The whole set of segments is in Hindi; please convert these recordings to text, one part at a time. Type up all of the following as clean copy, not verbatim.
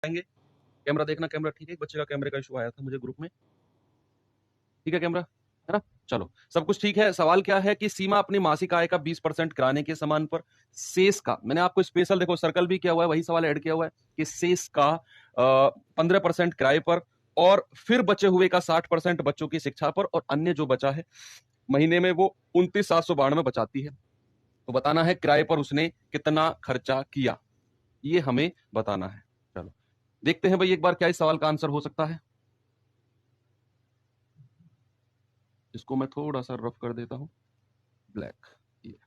आएंगे। कैमरा देखना, कैमरा ठीक है। एक बच्चे का कैमरे का इशू आया था मुझे ग्रुप में। ठीक है कैमरा, है ना? चलो सब कुछ ठीक है। सवाल क्या है कि सीमा अपनी मासिक आय का 20% किराने के सामान पर, शेष का, मैंने आपको स्पेशल देखो सर्कल भी किया हुआ है, वही सवाल ऐड किया हुआ है कि शेष का 15% किराए पर और फिर बचे हुए का 60% बच्चों की शिक्षा पर और अन्य जो बचा है महीने में वो 29,792 बचाती है। तो बताना है किराए पर उसने कितना खर्चा किया, ये हमें बताना है। चलो देखते हैं भाई एक बार क्या इस सवाल का आंसर हो सकता है। इसको मैं थोड़ा सा रफ कर देता हूं, ब्लैक। ये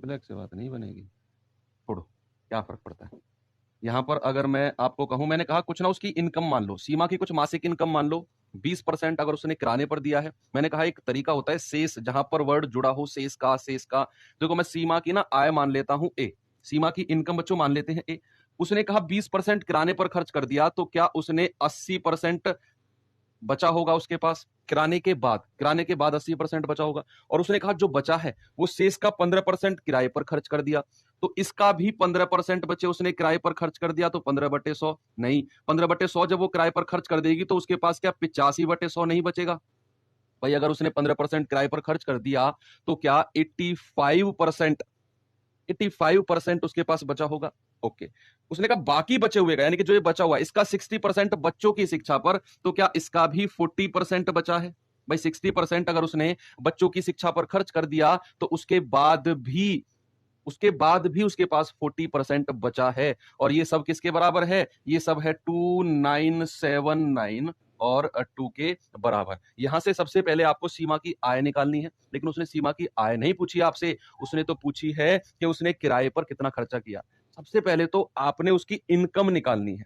ब्लैक से बात नहीं बनेगी, छोड़ो, क्या फर्क पड़ता है। यहां पर अगर मैं आपको कहूं, मैंने कहा कुछ ना उसकी इनकम मान लो, सीमा की कुछ मासिक इनकम मान लो, 20% अगर उसने किराने पर दिया है। मैंने कहा एक तरीका होता है शेष, जहां पर वर्ड जुड़ा हो, शेष का, शेष का। देखो मैं सीमा की ना आय मान लेता हूं ए, सीमा की इनकम बच्चों मान लेते हैं ए। उसने कहा 20% किराने पर खर्च कर दिया, तो क्या उसने 80% बचा होगा उसके पास किराने के बाद, किराने के बाद 80% बचा होगा। और उसने कहा जो बचा है वो शेष का 15% किराए पर खर्च कर दिया, तो इसका भी 15% बचे, उसने किराए पर खर्च कर दिया, तो 15/100 नहीं, 15/100 जब वो किराए पर खर्च कर देगी तो उसके पास क्या 85/100 नहीं बचेगा भाई। अगर उसने 15% किराए पर खर्च कर दिया तो क्या 85% उसके पास बचा होगा। ओके, उसने कहा बाकी बचे हुए का, यानी कि जो ये बचा हुआ है इसका 60% बच्चों की शिक्षा पर, तो क्या इसका भी 40% बचा है भाई। 60% अगर उसने बच्चों की शिक्षा पर खर्च कर दिया तो उसके बाद भी उसके पास 40% बचा है। और ये सब किसके बराबर है, ये सब है 2979 और 2 के बराबर। यहां से सबसे पहले आपको सीमा की आय निकालनी है, लेकिन उसने सीमा की आय नहीं पूछी आपसे, उसने तो पूछी है कि उसने किराए पर कितना खर्चा किया। सबसे पहले तो आपने उसकी इनकम निकालनी है।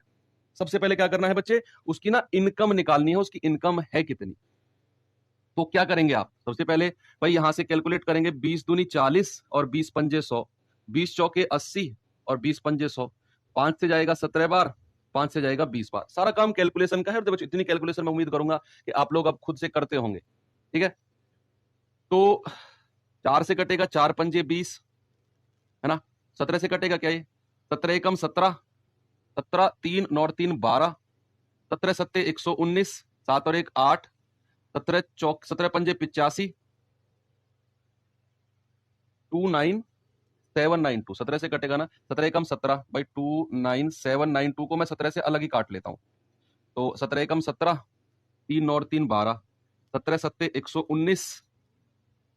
सबसे पहले क्या करना है बच्चे, उसकी ना इनकम निकालनी है, उसकी इनकम है कितनी। तो क्या करेंगे आप, सबसे पहले भाई यहां से कैलकुलेट करेंगे, 20 दूनी 40 और 20 पंजे 100, 20 चौके 80 और 20 पंजे 100, 5 से जाएगा 17 बार, 5 से जाएगा 20 बार। सारा काम कैलकुलेशन का है, और इतनी कैलकुलेशन मैं उम्मीद करूंगा कि आप लोग अब खुद से करते होंगे। ठीक है, तो 4 से कटेगा 4 पंजे 20, है ना? 17 से कटेगा क्या, ये 17 एकम 17, 17 3 9 3 12, 17 सत्ते 119, 7 और 1 8, 17 चौक 17 पंजे 85, 29792, 17 से कटेगा ना, 17 एकम 17 भाई, 29792 को मैं 17 से अलग ही काट लेता हूं। तो 17 एकम 17, 3 और 3 12, 17 सत्ते 119,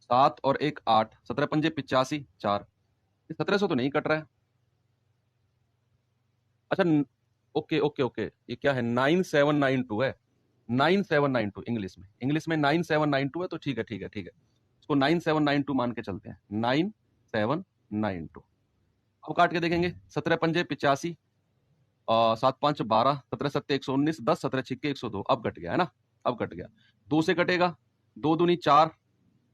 7 और 1 8, 17 पंजे 85 4। 1700 तो नहीं कट रहा है। अच्छा, ओके ओके ओके, ये क्या है, 9792 है, 9792 इंग्लिश में 9792 है, तो ठीक है ठीक है ठीक है, इसको 9792 मान के चलते हैं, 9792। अब काट के देखेंगे, 17 पंजे 85, 7 5 12, 17 सत्ते 119, 10 17 छिक्के 102। अब कट गया है ना, अब कट गया। 2 से कटेगा, 2 दूनी 4,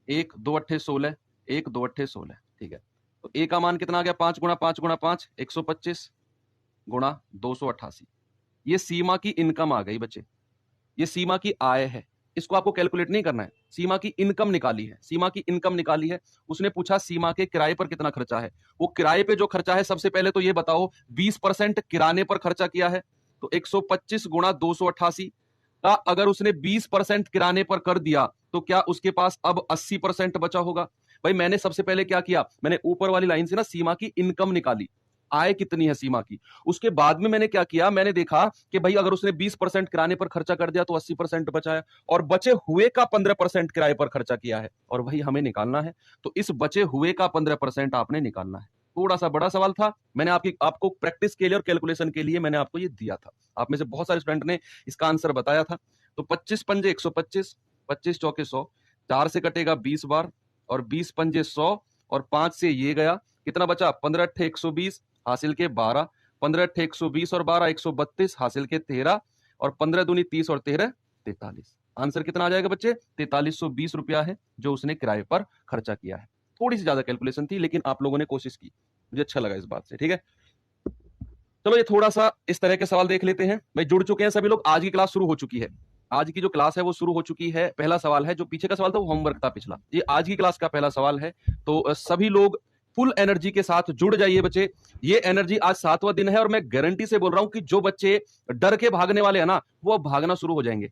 1 2 अट्ठे 16, 1 2 अट्ठे 16। ठीक है, तो ए का मान कितना आ गया, 5 गुणा 5 गुणा 5 125 गुणा 288। ये सीमा की इनकम आ गई बच्चे, ये सीमा की आय है। इसको आपको कैलकुलेट नहीं करना है, सीमा की इनकम निकाली है, सीमा की इनकम निकाली है। उसने पूछा सीमा के किराए पर कितना खर्चा है। वो किराए पे जो खर्चा है, सबसे पहले तो ये बताओ, 20% किराने पर खर्चा किया है, तो 125 गुणा 288 का अगर उसने 20% किराने पर कर दिया तो क्या उसके पास अब 80% बचा होगा। भाई मैंने सबसे पहले क्या किया, मैंने ऊपर वाली लाइन से ना सीमा की इनकम निकाली, आय कितनी है सीमा की। उसके बाद में मैंने क्या किया, मैंने देखा कि भाई अगर उसने 20% किराने पर खर्चा कर दिया तो 80% बचाया, और बचे हुए का 15% किराए पर खर्चा किया है, और वही हमें निकालना है। तो इस बचे हुए का 15% आपने निकालना है। थोड़ा सा बड़ा सवाल था, मैंने आपको प्रैक्टिस के लिए और कैलकुलेशन के लिए मैंने आपको ये दिया था। आप में से बहुत सारे स्टूडेंट ने इसका आंसर बताया था। तो 25 पंजे 125, 25 चौके 100, 4 से कटेगा 20 बार, और 20 पंजे 100, और 5 से ये गया, कितना बचा, 15 अट्ठे 120 हासिल के 12, 15 अट्ठे 120 और 12 132 हासिल के 13, और 15 दूनी 30 और 13 43। आंसर कितना आ जाएगा बच्चे, 4320 रुपया है जो उसने किराए पर खर्चा किया है। थोड़ी सी ज्यादा कैलकुलेशन थी, लेकिन आप लोगों ने कोशिश की, मुझे अच्छा लगा इस बात से। ठीक है, चलो ये थोड़ा सा इस तरह के सवाल देख लेते हैं। भाई जुड़ चुके हैं सभी लोग, आज की क्लास शुरू हो चुकी है, आज की जो क्लास है वो शुरू हो चुकी है। पहला सवाल है, जो पीछे का सवाल था वो होमवर्क था पिछला, ये आज की क्लास का पहला सवाल है। तो सभी लोग फुल एनर्जी के साथ जुड़ जाइए बच्चे। ये एनर्जी आज 7वां दिन है और मैं गारंटी से बोल रहा हूं कि जो बच्चे डर के भागने वाले हैं ना, वो अब भागना शुरू हो जाएंगे।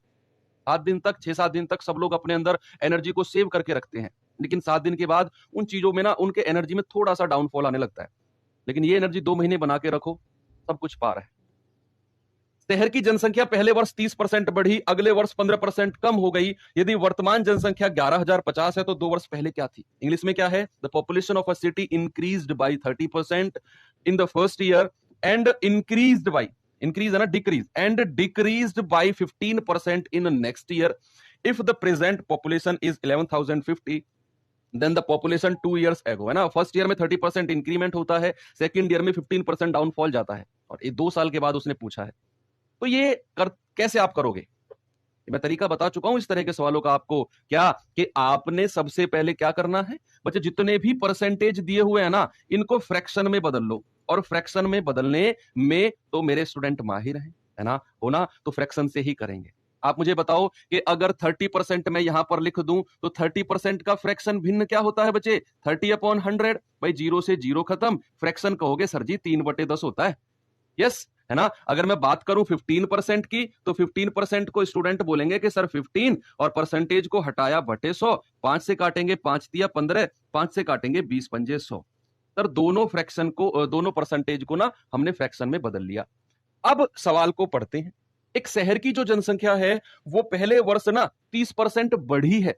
7 दिन तक, 6-7 दिन तक सब लोग अपने अंदर एनर्जी को सेव करके रखते हैं, लेकिन 7 दिन के बाद उन चीजों में ना उनके एनर्जी में थोड़ा सा डाउनफॉल आने लगता है। लेकिन ये एनर्जी 2 महीने बना के रखो, सब कुछ पार है। शहर की जनसंख्या पहले वर्ष 30% बढ़ी, अगले वर्ष 15% कम हो गई। यदि वर्तमान जनसंख्या 11,050 है तो 2 वर्ष पहले क्या थी? इंग्लिश में क्या है? The population of a city increased by 30% in the first year and increased by, increase है ना, decrease, and decreased by 15% in next year. If the present population is 11,050 then the population 2 years ago, है ना। फर्स्ट ईयर में 30% इंक्रीमेंट होता है, सेकंड ईयर में 15% डाउनफॉल जाता है, और ये 2 साल के बाद उसने पूछा है। तो ये कैसे आप करोगे? मैं तरीका बता चुका हूं इस तरह के सवालों का आपको। क्या कि आपने सबसे पहले क्या करना है बच्चे, जितने भी परसेंटेज दिए हुए हैं ना, इनको फ्रैक्शन में बदल लो। और फ्रैक्शन में बदलने में तो मेरे स्टूडेंट माहिर हैं, है ना, होना तो फ्रैक्शन से ही करेंगे। आप मुझे बताओ कि अगर 30% मैं यहां पर लिख दूं तो 30% का फ्रैक्शन भिन्न क्या होता है बच्चे? 30/100। भाई 0 से 0 खत्म, फ्रैक्शन कहोगे सर जी 3/10 होता है। यस, है ना। अगर मैं बात करूं 15% की, तो 15% को स्टूडेंट बोलेंगे कि सर 15, और परसेंटेज को हटाया बटे 100, 5 से काटेंगे 5 तिया 15, 5 से काटेंगे 20 पंजे 100। सर दोनों फ्रैक्शन को, दोनों परसेंटेज को ना हमने फ्रैक्शन में बदल लिया। अब सवाल को पढ़ते हैं। एक शहर की जो जनसंख्या है वो पहले वर्ष ना 30% बढ़ी है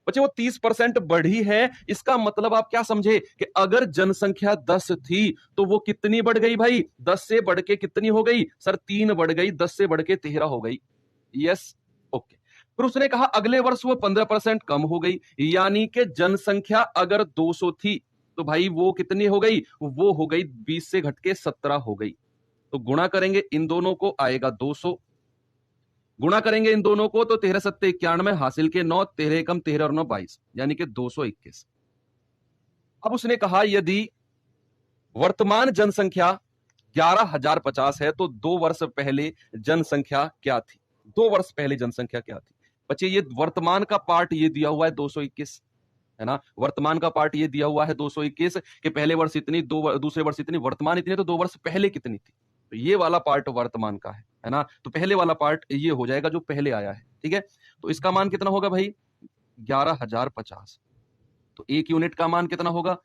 बच्चे, वो 30% बढ़ी है। इसका मतलब आप क्या समझे कि अगर जनसंख्या 10 थी तो वो कितनी बढ़ गई भाई? 10 से बढ़ के कितनी हो गई सर? 3 बढ़ गई, 10 से बढ़ के 13 हो गई। Yes, okay. फिर उसने कहा अगले वर्ष वो 15% कम हो गई, यानी कि जनसंख्या अगर 200 थी तो भाई वो कितनी हो गई? वो हो गई 20 से घट के 17 हो गई। तो गुणा करेंगे इन दोनों को, आएगा 200। गुणा करेंगे इन दोनों को तो 13 सत्ते 91, हासिल के 9, 13 एकम 13 और 9 22, यानी कि 221। अब उसने कहा यदि वर्तमान जनसंख्या 11,050 है तो 2 वर्ष पहले जनसंख्या क्या थी? 2 वर्ष पहले जनसंख्या क्या थी बच्चे? ये वर्तमान का पार्ट ये दिया हुआ है 221, है ना। वर्तमान का पार्ट ये दिया हुआ है 221 कि पहले वर्ष इतनी, दूसरे वर्ष इतनी, वर्तमान इतनी, तो 2 वर्ष पहले कितनी थी? तो ये वाला पार्ट वर्तमान का है ना। तो पहले वाला पार्ट ये हो जाएगा जो पहले आया है, ठीक है। तो इसका मान कितना होगा भाई? 11,050। तो 1 यूनिट का मान कितना होगा?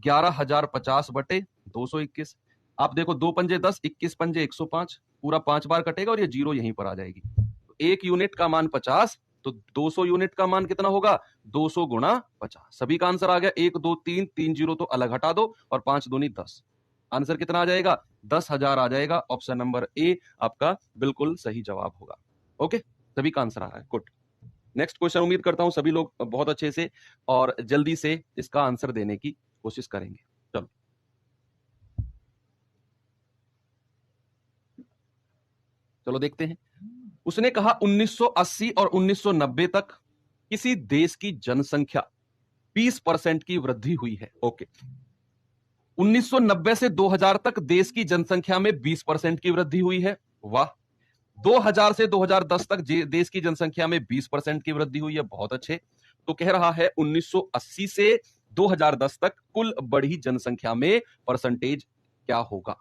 11,050 बटे 221। आप देखो 2 पंजे 10, 21 पंजे 105, पूरा 5 बार कटेगा और ये 0 यहीं पर आ जाएगी। तो 1 यूनिट का मान 50, तो 200 यूनिट का मान कितना होगा? 200 गुणा 50। सभी का आंसर आ गया। 1 2 3 3 0 तो अलग हटा दो, और 5 दूनी 10। आंसर कितना आ जाएगा? 10,000 आ जाएगा। ऑप्शन नंबर ए आपका बिल्कुल सही जवाब होगा। ओके, सभी का आंसर आ रहा है। गुड। नेक्स्ट क्वेश्चन, उम्मीद करता हूं सभी लोग बहुत अच्छे से और जल्दी से इसका आंसर देने की कोशिश करेंगे। चलो चलो देखते हैं। उसने कहा 1980 और 1990 तक किसी देश की जनसंख्या 20% की वृद्धि हुई है। ओके, 1990 से 2000 तक देश की जनसंख्या में 20% की वृद्धि हुई है। वाह। 2000 से 2010 तक देश की जनसंख्या में 20% की वृद्धि हुई है। बहुत अच्छे। तो कह रहा है 1980 से 2010 तक कुल बढ़ी जनसंख्या में परसेंटेज क्या होगा?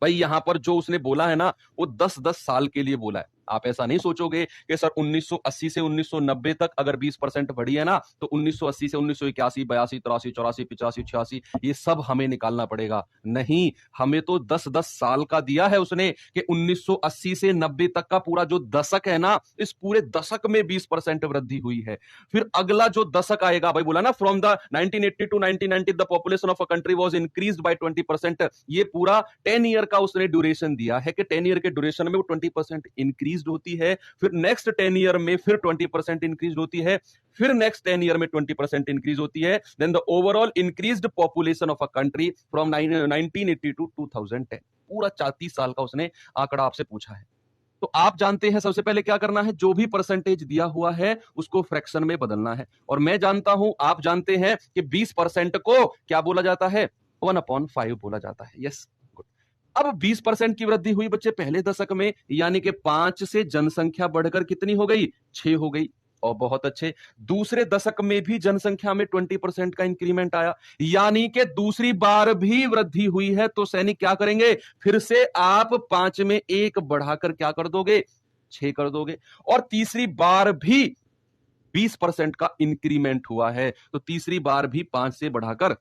भाई यहां पर जो उसने बोला है ना, वो 10-10 साल के लिए बोला है। आप ऐसा नहीं सोचोगे कि सर 1980 से 1990 तक अगर 20% बढ़ी है ना, तो 1980 से 1981, 82, 83, 84, 85, 86 ये सब हमें निकालना पड़ेगा। नहीं, हमें तो 10-10 साल का दिया है उसने कि 1980 से 90 तक का पूरा जो दशक है ना, इस पूरे दशक में 20% वृद्धि हुई है। फिर अगला जो दशक आएगा, भाई बोला ना from the 1980 to 1990 the population of a country was increased by 20%। ये पूरा 10 ईयर का उसने ड्यूरेशन दिया है कि 10 ईयर के ड्यूरेशन में वो 20% इंक्रीज होती है। फिर नेक्स्ट 10 ईयर में फिर 20% इंक्रीज होती है। फिर नेक्स्ट 10 ईयर में 20% इंक्रीज होती है। Then the overall increased population of a country from 1980 to 2010। पूरा 34 साल का उसने आंकड़ा आपसे पूछा है। तो आप जानते हैं सबसे पहले क्या करना है, जो भी परसेंटेज दिया हुआ है उसको फ्रैक्शन में बदलना है। और मैं जानता हूं, आप जानते हैं कि 20% को क्या बोला जाता है? 1/5 बोला जाता है। Yes, good. अब 20% की वृद्धि हुई बच्चे पहले दशक में, यानी कि 5 से जनसंख्या बढ़कर कितनी हो गई? 6 हो गई। और बहुत अच्छे, दूसरे दशक में भी जनसंख्या में 20% का इंक्रीमेंट आया, यानी कि दूसरी बार भी वृद्धि हुई है। तो सैनिक क्या करेंगे, फिर से आप 5 में 1 बढ़ाकर क्या कर दोगे, 6 कर दोगे। और तीसरी बार भी 20% का इंक्रीमेंट हुआ है, तो तीसरी बार भी 5 से बढ़ाकर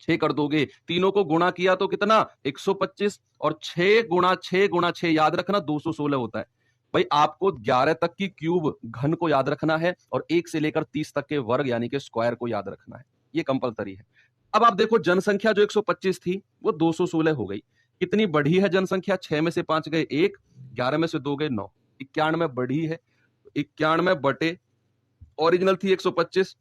6 कर दोगे। तीनों को गुणा किया तो कितना, 125, और 6 गुणा 6 गुणा 6 याद रखना 216 होता है। भाई आपको 11 तक की क्यूब घन को याद रखना है और 1 से लेकर 30 तक के वर्ग यानी कि स्क्वायर को याद रखना है, ये कंपलसरी है। अब आप देखो जनसंख्या जो 125 थी वो 216 हो गई। कितनी बढ़ी है जनसंख्या, 6 में से 5 गए 1, 11 में से 2 गए 9, 91 बढ़ी है। 91 बटे ओरिजिनल थी 125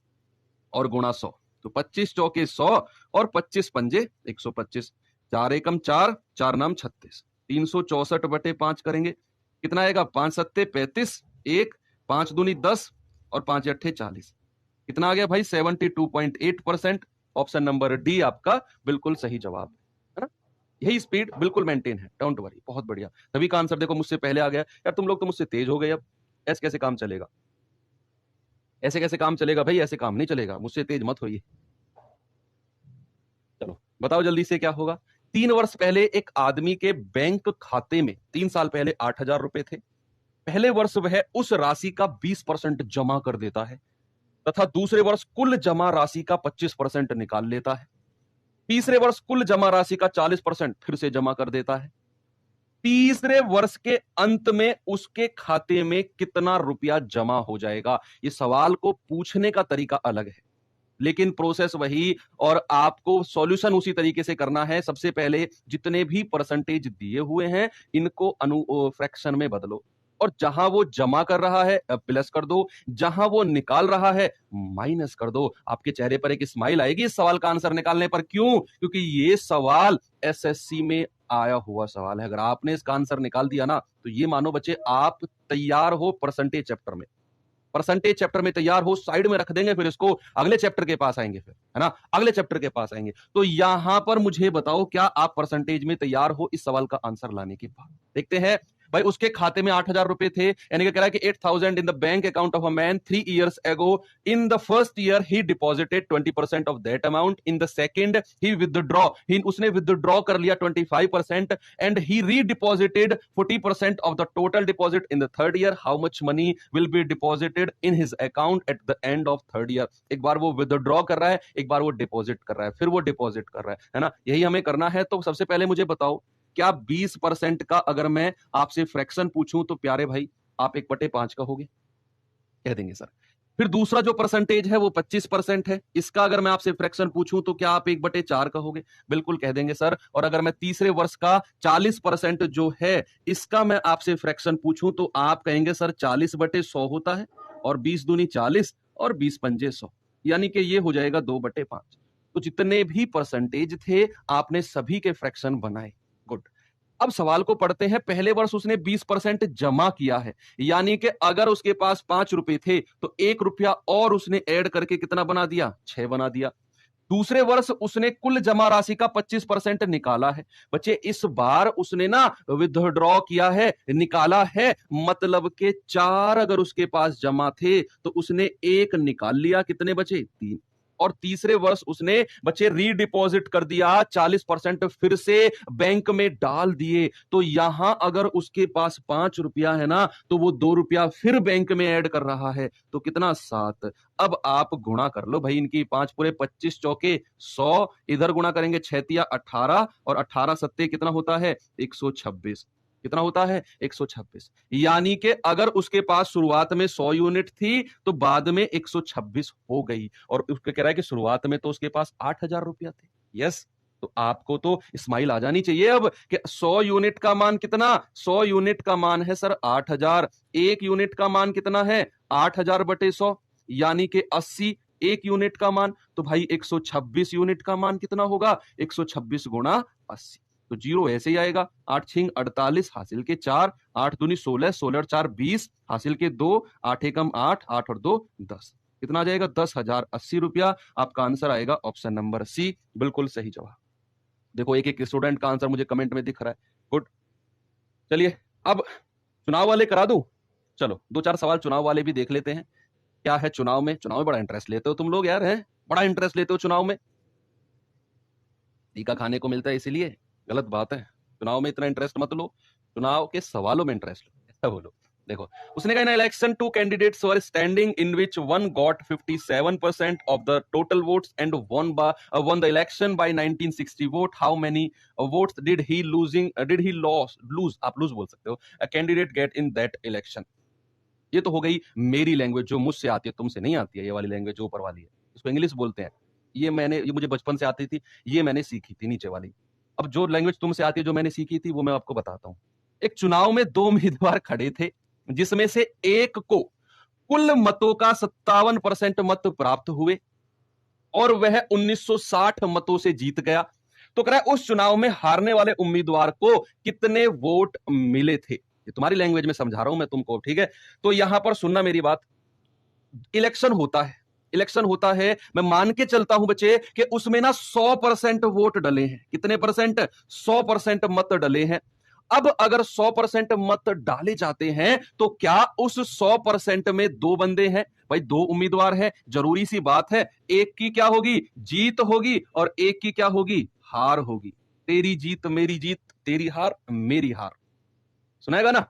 और गुणा 100, तो 25 चौके 100 और 25 पंजे 125, 4 एकम 4, 4 नाम 36, 364 बटे 5 करेंगे, कितना आएगा, 5 सत्ते 35, 1, 5 दूनी 10 और 5 अट्ठे 40, कितना आ गया भाई 72.8%। ऑप्शन नंबर डी आपका बिल्कुल सही जवाब है ना। यही स्पीड बिल्कुल मेंटेन है, डोंट वरी, बहुत बढ़िया। सभी का आंसर देखो मुझसे पहले आ गया यार, तुम लोग तो मुझसे तेज हो गए। अब ऐसे कैसे काम चलेगा, ऐसे कैसे काम चलेगा भाई, ऐसे काम नहीं चलेगा, मुझसे तेज मत होइए। चलो बताओ जल्दी से क्या होगा। 3 वर्ष पहले एक आदमी के बैंक खाते में 3 साल पहले 8,000 रुपए थे। पहले वर्ष वह उस राशि का 20% जमा कर देता है तथा दूसरे वर्ष कुल जमा राशि का 25% निकाल लेता है। तीसरे वर्ष कुल जमा राशि का 40% फिर से जमा कर देता है। तीसरे वर्ष के अंत में उसके खाते में कितना रुपया जमा हो जाएगा। ये सवाल को पूछने का तरीका अलग है लेकिन प्रोसेस वही, और आपको सॉल्यूशन उसी तरीके से करना है। सबसे पहले जितने भी परसेंटेज दिए हुए हैं इनको फ्रैक्शन में बदलो, और जहां वो जमा कर रहा है प्लस कर दो, जहां वो निकाल रहा है माइनस कर दो। आपके चेहरे पर एक स्माइल आएगी इस सवाल का आंसर निकालने पर। क्यों? क्योंकि ये सवाल एसएससी में आया हुआ सवाल है। अगर आपने इसका आंसर निकाल दिया ना तो ये मानो बच्चे आप तैयार हो परसेंटेज चैप्टर में। परसेंटेज चैप्टर में तैयार हो, साइड में रख देंगे, फिर इसको अगले चैप्टर के पास आएंगे, फिर है ना, अगले चैप्टर के पास आएंगे। तो यहां पर मुझे बताओ क्या आप परसेंटेज में तैयार हो इस सवाल का आंसर लाने के बाद। देखते हैं भाई, उसके खाते में 8,000 रुपए थे, यानी कि कह रहा है कि 8,000 in the bank account of a man 3 years ago. In the first year he deposited 20% of that amount. In the second he उसने withdraw कर लिया 25% and he redeposited 40% of the total deposit in the third year. How much money will be deposited in his account at the end of third year? एक बार वो withdraw कर रहा है, एक बार वो डिपॉजिट कर रहा है, फिर वो डिपॉजिट कर रहा है ना। यही हमें करना है। तो सबसे पहले मुझे बताओ क्या 20% का अगर मैं आपसे फ्रैक्शन पूछूं तो प्यारे भाई आप 1/5 कहोगे? कह देंगे सर। फिर दूसरा जो परसेंटेज है वो 25% है, इसका अगर मैं आपसे फ्रैक्शन पूछूं तो क्या आप 1/4 कहोगे? बिल्कुल कह देंगे सर। और अगर मैं तीसरे वर्ष का 40% जो है इसका मैं आपसे फ्रैक्शन पूछूं तो आप कहेंगे सर 40/100 होता है, और 20 दूनी 40 और 20 पंजे 100, यानी कि ये हो जाएगा 2/5। तो जितने भी परसेंटेज थे आपने सभी के फ्रैक्शन बनाए। गुड। अब सवाल को पढ़ते हैं। पहले वर्ष उसने 20% जमा किया है, यानी कि अगर उसके पास 5 रुपए थे तो 1 रुपया और उसने ऐड करके कितना बना दिया, 6 बना दिया। दूसरे वर्ष उसने कुल जमा राशि का 25% निकाला है। बच्चे इस बार उसने ना विथड्रॉ किया है, निकाला है, मतलब के 4 अगर उसके पास जमा थे तो उसने 1 निकाल लिया, कितने बचे, 3। और तीसरे वर्ष उसने बच्चे रीडिपॉजिट कर दिया, 40% फिर से बैंक में डाल दिए। तो यहां अगर उसके पास 5 रुपया है ना तो वो 2 रुपया फिर बैंक में ऐड कर रहा है, तो कितना, 7। अब आप गुणा कर लो भाई इनकी, 5 पूरे 25 चौके 100, इधर गुणा करेंगे 6 18 और 18 सत्ते कितना होता है, 126। कितना होता है, 126। यानी कि अगर उसके पास शुरुआत में 100 यूनिट थी तो बाद में 126 हो गई। और उसके कह रहा है कि शुरुआत में तो उसके पास 8,000 रुपया थे। यस, तो आपको तो स्माइल आ जानी चाहिए अब कि 100 यूनिट का मान कितना, 100 यूनिट का मान है सर 8,000। 1 यूनिट का मान कितना है, 8,000/100, यानी कि 80। 1 यूनिट का मान तो भाई 126 यूनिट का मान कितना होगा, 126 गुणा 80। तो 0 ऐसे ही आएगा। 8 6 48 हासिल के 4, 8 दूनी 16, 16 और 4 20 हासिल के 2, 8 एकम 8, 8 और 2 10। कितना आ जाएगा, 10,080 रुपया। आपका आंसर आएगा ऑप्शन नंबर सी, बिल्कुल सही जवाब। देखो एक एक स्टूडेंट का आंसर मुझे कमेंट में दिख रहा है। गुड। चलिए अब चुनाव वाले करा दूं, चलो 2-4 सवाल चुनाव वाले भी देख लेते हैं। क्या है चुनाव में बड़ा इंटरेस्ट लेते हो तुम लोग यार, हैं बड़ा इंटरेस्ट लेते हो चुनाव में, टीका खाने को मिलता है इसीलिए, गलत बात है। चुनाव में इतना इंटरेस्ट मत लो, चुनाव के सवालों में इंटरेस्ट लो, ऐसा बोलो। देखो उसने कहा, in election two candidates were standing in which one got 57% of the total votes and won the election by 1960 vote, how many votes did he lose, आप लूज बोल सकते हो, a candidate get in that election. ये तो हो गई मेरी लैंग्वेज जो मुझसे आती है, तुमसे नहीं आती है, ये वाली लैंग्वेज जो ऊपर वाली है, इसको इंग्लिश बोलते हैं। ये मुझे बचपन से आती थी, ये मैंने सीखी थी नीचे वाली। अब जो लैंग्वेज तुमसे आती है, जो मैंने सीखी थी, वो मैं आपको बताता हूं। एक चुनाव में 2 उम्मीदवार खड़े थे, जिसमें से एक को कुल मतों का 57% मत प्राप्त हुए और वह 1960 मतों से जीत गया। तो कह रहा है उस चुनाव में हारने वाले उम्मीदवार को कितने वोट मिले थे। ये तुम्हारी लैंग्वेज में समझा रहा हूं मैं तुमको, ठीक है। तो यहां पर सुनना मेरी बात, इलेक्शन होता है, मैं मान के चलता हूं बच्चे कि उसमें ना 100% वोट डले हैं। कितने परसेंट? 100% मत डले हैं। अब अगर 100% मत डाले जाते हैं तो क्या उस 100% में 2 बंदे हैं? भाई 2 उम्मीदवार हैं, जरूरी सी बात है, एक की क्या होगी? जीत होगी और एक की क्या होगी? हार होगी। तेरी जीत मेरी जीत, तेरी हार मेरी हार, सुनाएगा ना।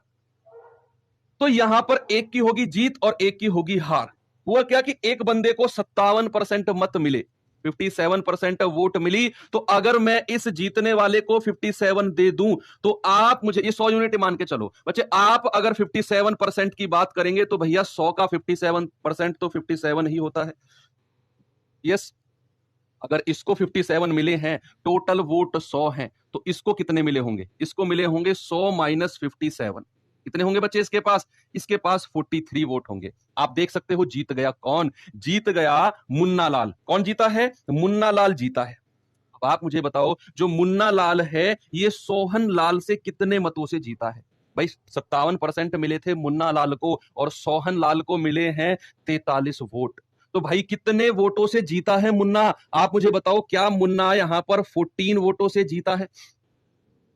तो यहां पर एक की होगी जीत और एक की होगी हार। हुआ क्या कि एक बंदे को 57% मत मिले, 57% वोट मिली। तो अगर मैं इस जीतने वाले को 57 दे दूं तो आप मुझे, ये 100 यूनिट मान के चलो बच्चे, आप अगर 57% की बात करेंगे तो भैया 100 का 57% तो 57 ही होता है। यस, अगर इसको 57 मिले हैं, टोटल वोट 100 हैं, तो इसको कितने मिले होंगे? इसको मिले होंगे 100 माइनस 57। कितने होंगे बच्चे इसके पास? इसके पास 43 वोट होंगे। आप देख सकते हो जीत गया कौन? जीत गया मुन्ना लाल। कौन जीता है? मुन्ना लाल जीता है। अब आप मुझे बताओ, जो मुन्ना लाल है ये सोहन लाल से कितने मतों से जीता है? भाई 57% मिले थे मुन्ना लाल को और सोहन लाल को मिले हैं 43 वोट। तो भाई कितने वोटों से जीता है मुन्ना? आप मुझे बताओ, क्या मुन्ना यहां पर 14 वोटों से जीता है?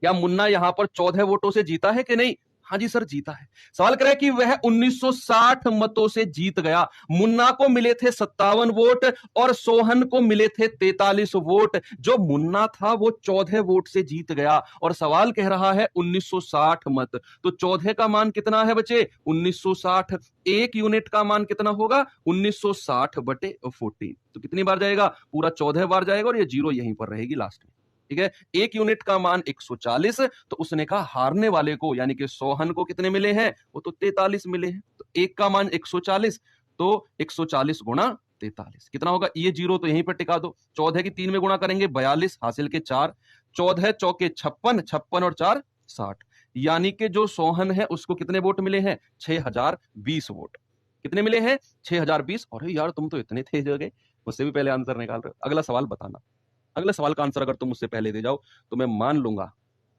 क्या मुन्ना यहां पर 14 वोटों से जीता है कि नहीं? हाँ जी सर, जीता है। सवाल कर रहा है कि वह 1960 मतों से जीत गया। मुन्ना को मिले थे 57 वोट और सोहन को मिले थे 43 वोट। जो मुन्ना था वो 14 वोट से जीत गया और सवाल कह रहा है 1960 मत। तो 14 का मान कितना है बच्चे? 1960। एक यूनिट का मान कितना होगा? 1960 बटे 14। तो कितनी बार जाएगा? पूरा 14 बार जाएगा और ये जीरो यहीं पर रहेगी लास्ट में, ठीक है। एक यूनिट का मान 140। तो उसने कहा हारने वाले को यानी कि सोहन को कितने मिले हैं? वो तो 43 मिले हैं। तो एक का मान 140, तो 140 गुणा 43 कितना होगा? ये जीरो तो यहीं पर टिका दो। 14 की 3 में गुणा करेंगे 42, हासिल के 4, 14 चौके 56, 56 और 4 60। यानी कि जो सोहन है उसको कितने वोट मिले हैं? 6020 वोट। कितने मिले हैं? 6020। और यार तुम तो इतने तेज हो गए, मुझसे भी पहले आंसर निकाल रहे हो। अगला सवाल बताना। अगले सवाल का आंसर अगर तुम मुझसे पहले दे जाओ तो मैं मान लूंगा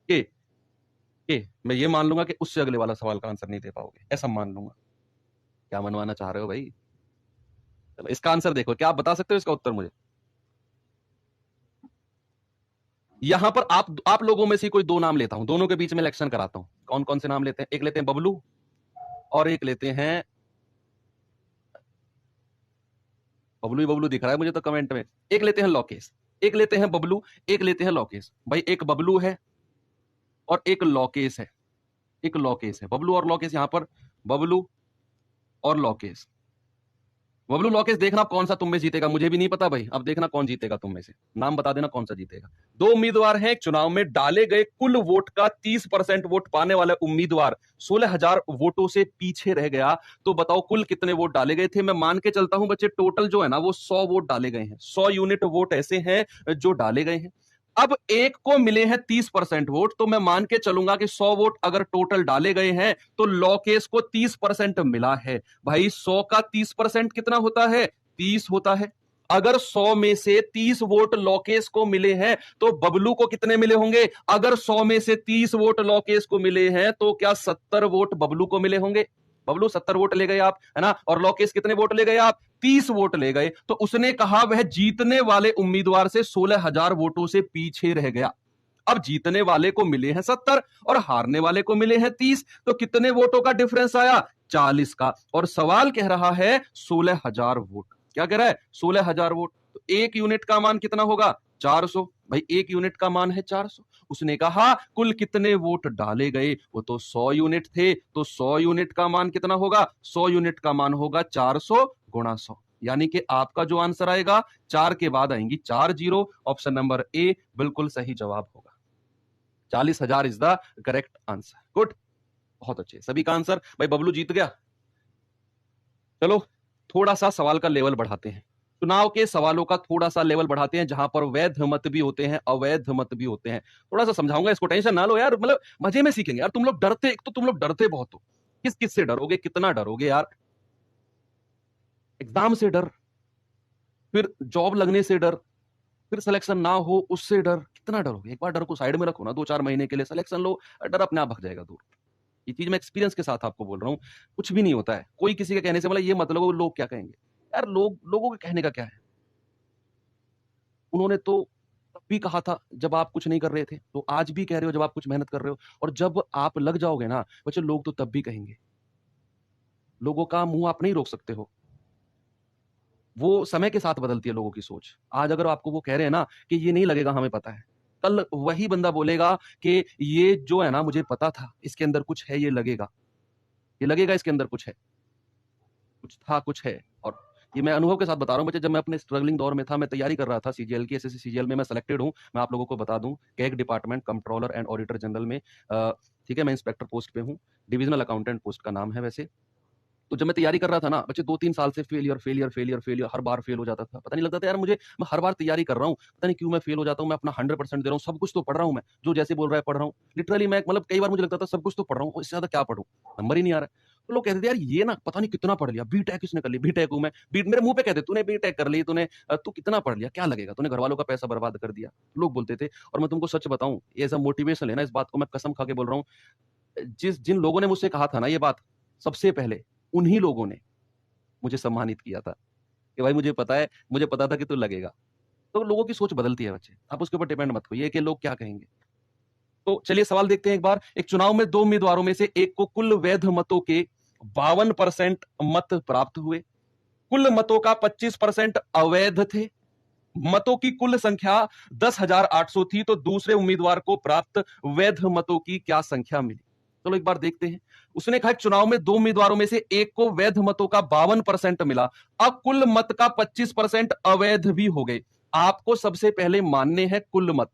कि मैं ये मान लूंगा कि उससे अगले वाला सवाल का आंसर नहीं दे पाओगे, ऐसा मान लूंगा। क्या मनवाना चाह रहे हो भाई? चलो इसका आंसर देखो, क्या आप बता सकते हो इसका उत्तर मुझे? यहां पर आप लोगों में से कोई 2 नाम लेता हूं, दोनों के बीच में इलेक्शन कराता हूं। कौन कौन से नाम लेते हैं? एक लेते हैं बबलू और एक लेते हैं, बबलू दिख रहा है मुझे तो कमेंट में। एक लेते हैं लोकेश, एक लेते हैं बबलू, एक लेते हैं लोकेश। भाई एक बबलू है और एक लोकेश है, एक लोकेश है। बबलू और लोकेश, यहां पर बबलू और लोकेश। बबलू लोकेश, देखना कौन सा तुम में जीतेगा, मुझे भी नहीं पता भाई। अब देखना कौन जीतेगा तुम में से, नाम बता देना कौन सा जीतेगा। 2 उम्मीदवार हैं चुनाव में, डाले गए कुल वोट का 30% वोट पाने वाला उम्मीदवार 16,000 वोटों से पीछे रह गया। तो बताओ कुल कितने वोट डाले गए थे? मैं मान के चलता हूं बच्चे टोटल जो है ना वो 100 वोट डाले गए हैं। 100 यूनिट वोट ऐसे हैं जो डाले गए हैं। अब एक को मिले हैं 30% वोट, तो मैं मान के चलूंगा कि 100 वोट अगर टोटल डाले गए हैं तो लोकेश को 30% मिला है। भाई 100 का 30% कितना होता है? 30 होता है। अगर 100 में से 30 वोट लोकेश को मिले हैं तो बबलू को कितने मिले होंगे? अगर 100 में से 30 वोट लोकेश को मिले हैं तो क्या 70 वोट बबलू को मिले होंगे? बबलू 70 वोट ले गए आप, है ना। और लोकेश कितने वोट ले गए आप? 30 वोट ले गए। तो उसने कहा वह जीतने वाले उम्मीदवार से 16,000 वोटों से पीछे रह गया। अब जीतने वाले को मिले हैं 70 और हारने वाले को मिले हैं 30, तो कितने वोटों का डिफरेंस आया? 40 का। और सवाल कह रहा है 16,000 वोट। क्या कह रहा है? 16,000 वोट। तो एक यूनिट का मान कितना होगा? 400। भाई एक यूनिट का मान है 400। उसने कहा कुल कितने वोट डाले गए? वो तो 100 यूनिट थे, तो 100 यूनिट का मान कितना होगा? 100 यूनिट का मान होगा 400 गुणा 100। यानी कि आपका जो आंसर आएगा 4 के बाद आएंगी 4 जीरो। ऑप्शन नंबर ए बिल्कुल सही जवाब होगा। 40,000 is the correct answer. Good, बहुत अच्छे सभी का आंसर। भाई बबलू जीत गया। चलो थोड़ा सा सवाल का लेवल बढ़ाते हैं, चुनाव के सवालों का थोड़ा सा लेवल बढ़ाते हैं, जहां पर वैध मत भी होते हैं अवैध मत भी होते हैं। थोड़ा सा समझाऊंगा, इसको टेंशन ना लो यार, मतलब मजे में सीखेंगे यार। तुम लोग डरते, एक तो तुम लोग डरते बहुत हो। किस किस से डरोगे? कितना डरोगे यार? एग्जाम से डर, फिर जॉब लगने से डर, फिर सिलेक्शन ना हो उससे डर। कितना डरोगे? एक बार डर को साइड में रखो ना 2-4 महीने के लिए, सिलेक्शन लो, डर अपने आप भग जाएगा दूर। ये चीज मैं एक्सपीरियंस के साथ आपको बोल रहा हूं। कुछ भी नहीं होता है, कोई किसी के कहने से, मतलब ये मतलब लोग क्या कहेंगे यार, लोगों के कहने का क्या है? उन्होंने तो तब भी कहा था जब आप कुछ नहीं कर रहे थे, तो आज भी कह रहे हो जब आप कुछ मेहनत कर रहे हो, और जब आप लग जाओगे ना बच्चे, लोग तो तब भी कहेंगे। लोगों का मुंह आप नहीं रोक सकते हो, वो समय के साथ बदलती है लोगों की सोच। आज अगर आपको वो कह रहे हैं ना कि ये नहीं लगेगा, हमें पता है, कल वही बंदा बोलेगा कि ये जो है ना मुझे पता था, इसके अंदर कुछ है, ये लगेगा इसके अंदर कुछ है, कुछ था, कुछ है। और ये मैं अनुभव के साथ बता रहा हूँ बच्चे, जब मैं अपने स्ट्रगलिंग दौर में था, मैं तैयारी कर रहा था सीजीएल की, एसएससी सीजीएल में मैं सेलेक्टेड हूँ। मैं आप लोगों को बता दूं, CAG department controller and auditor general में, ठीक है, मैं इंस्पेक्टर पोस्ट पे हूँ, डिविजनल अकाउंटेंट पोस्ट का नाम है वैसे। तो जब मैं तैयारी कर रहा था ना बच्चे, 2-3 साल से फेलियर फेलियर फेलियर फेलियर, हर बार फेल हो जाता था। पता नहीं लगता था यार मुझे, मैं हर बार तैयारी कर रहा हूँ, पता नहीं क्यों मैं फेल हो जाता हूँ। मैं अपना 100% दे रहा हूँ, सब कुछ तो पढ़ रहा हूँ मैं, जो जैसे बोल रहा है पढ़ रहा हूँ। लिटरली मैं, मतलब कई बार मुझे लगता था सब कुछ तो पढ़ रहा हूँ, इससे ज्यादा क्या पढ़ूं, नंबर ही नहीं आ रहा है। तो लोग कहते थे यार ये ना पता नहीं कितना पढ़ लिया, बीटेक किसने कर ली, बीटेक हूं मैं, मेरे मुंह पे कहते तूने बीटेक कर ली, तूने तू कितना पढ़ लिया, क्या लगेगा, तूने घर वालों का पैसा बर्बाद कर दिया, लोग बोलते थे। और मैं तुमको सच बताऊं, ये ऐसा मोटिवेशन है ना, इस बात को मैं कसम खा के बोल रहा हूँ, जिन लोगों ने मुझसे कहा था ना ये बात, सबसे पहले उन्हीं लोगों ने मुझे सम्मानित किया था कि भाई मुझे पता है, मुझे पता था कि तू लगेगा। तो लोगों की सोच बदलती है बच्चे, आप उसके ऊपर डिपेंड मत होइए कि लोग क्या कहेंगे। तो चलिए सवाल देखते हैं एक बार। एक चुनाव में 2 उम्मीदवारों में से एक को कुल वैध मतों के 52% मत प्राप्त हुए, कुल मतों का 25% अवैध थे, मतों की कुल संख्या 10,800 थी, तो दूसरे उम्मीदवार को प्राप्त वैध मतों की क्या संख्या मिली? चलो एक बार देखते हैं। उसने कहा चुनाव में 2 उम्मीदवारों में से एक को वैध मतों का 52% मिला, अब कुल मत का 25% अवैध भी हो गए। आपको सबसे पहले मानने हैं कुल मत,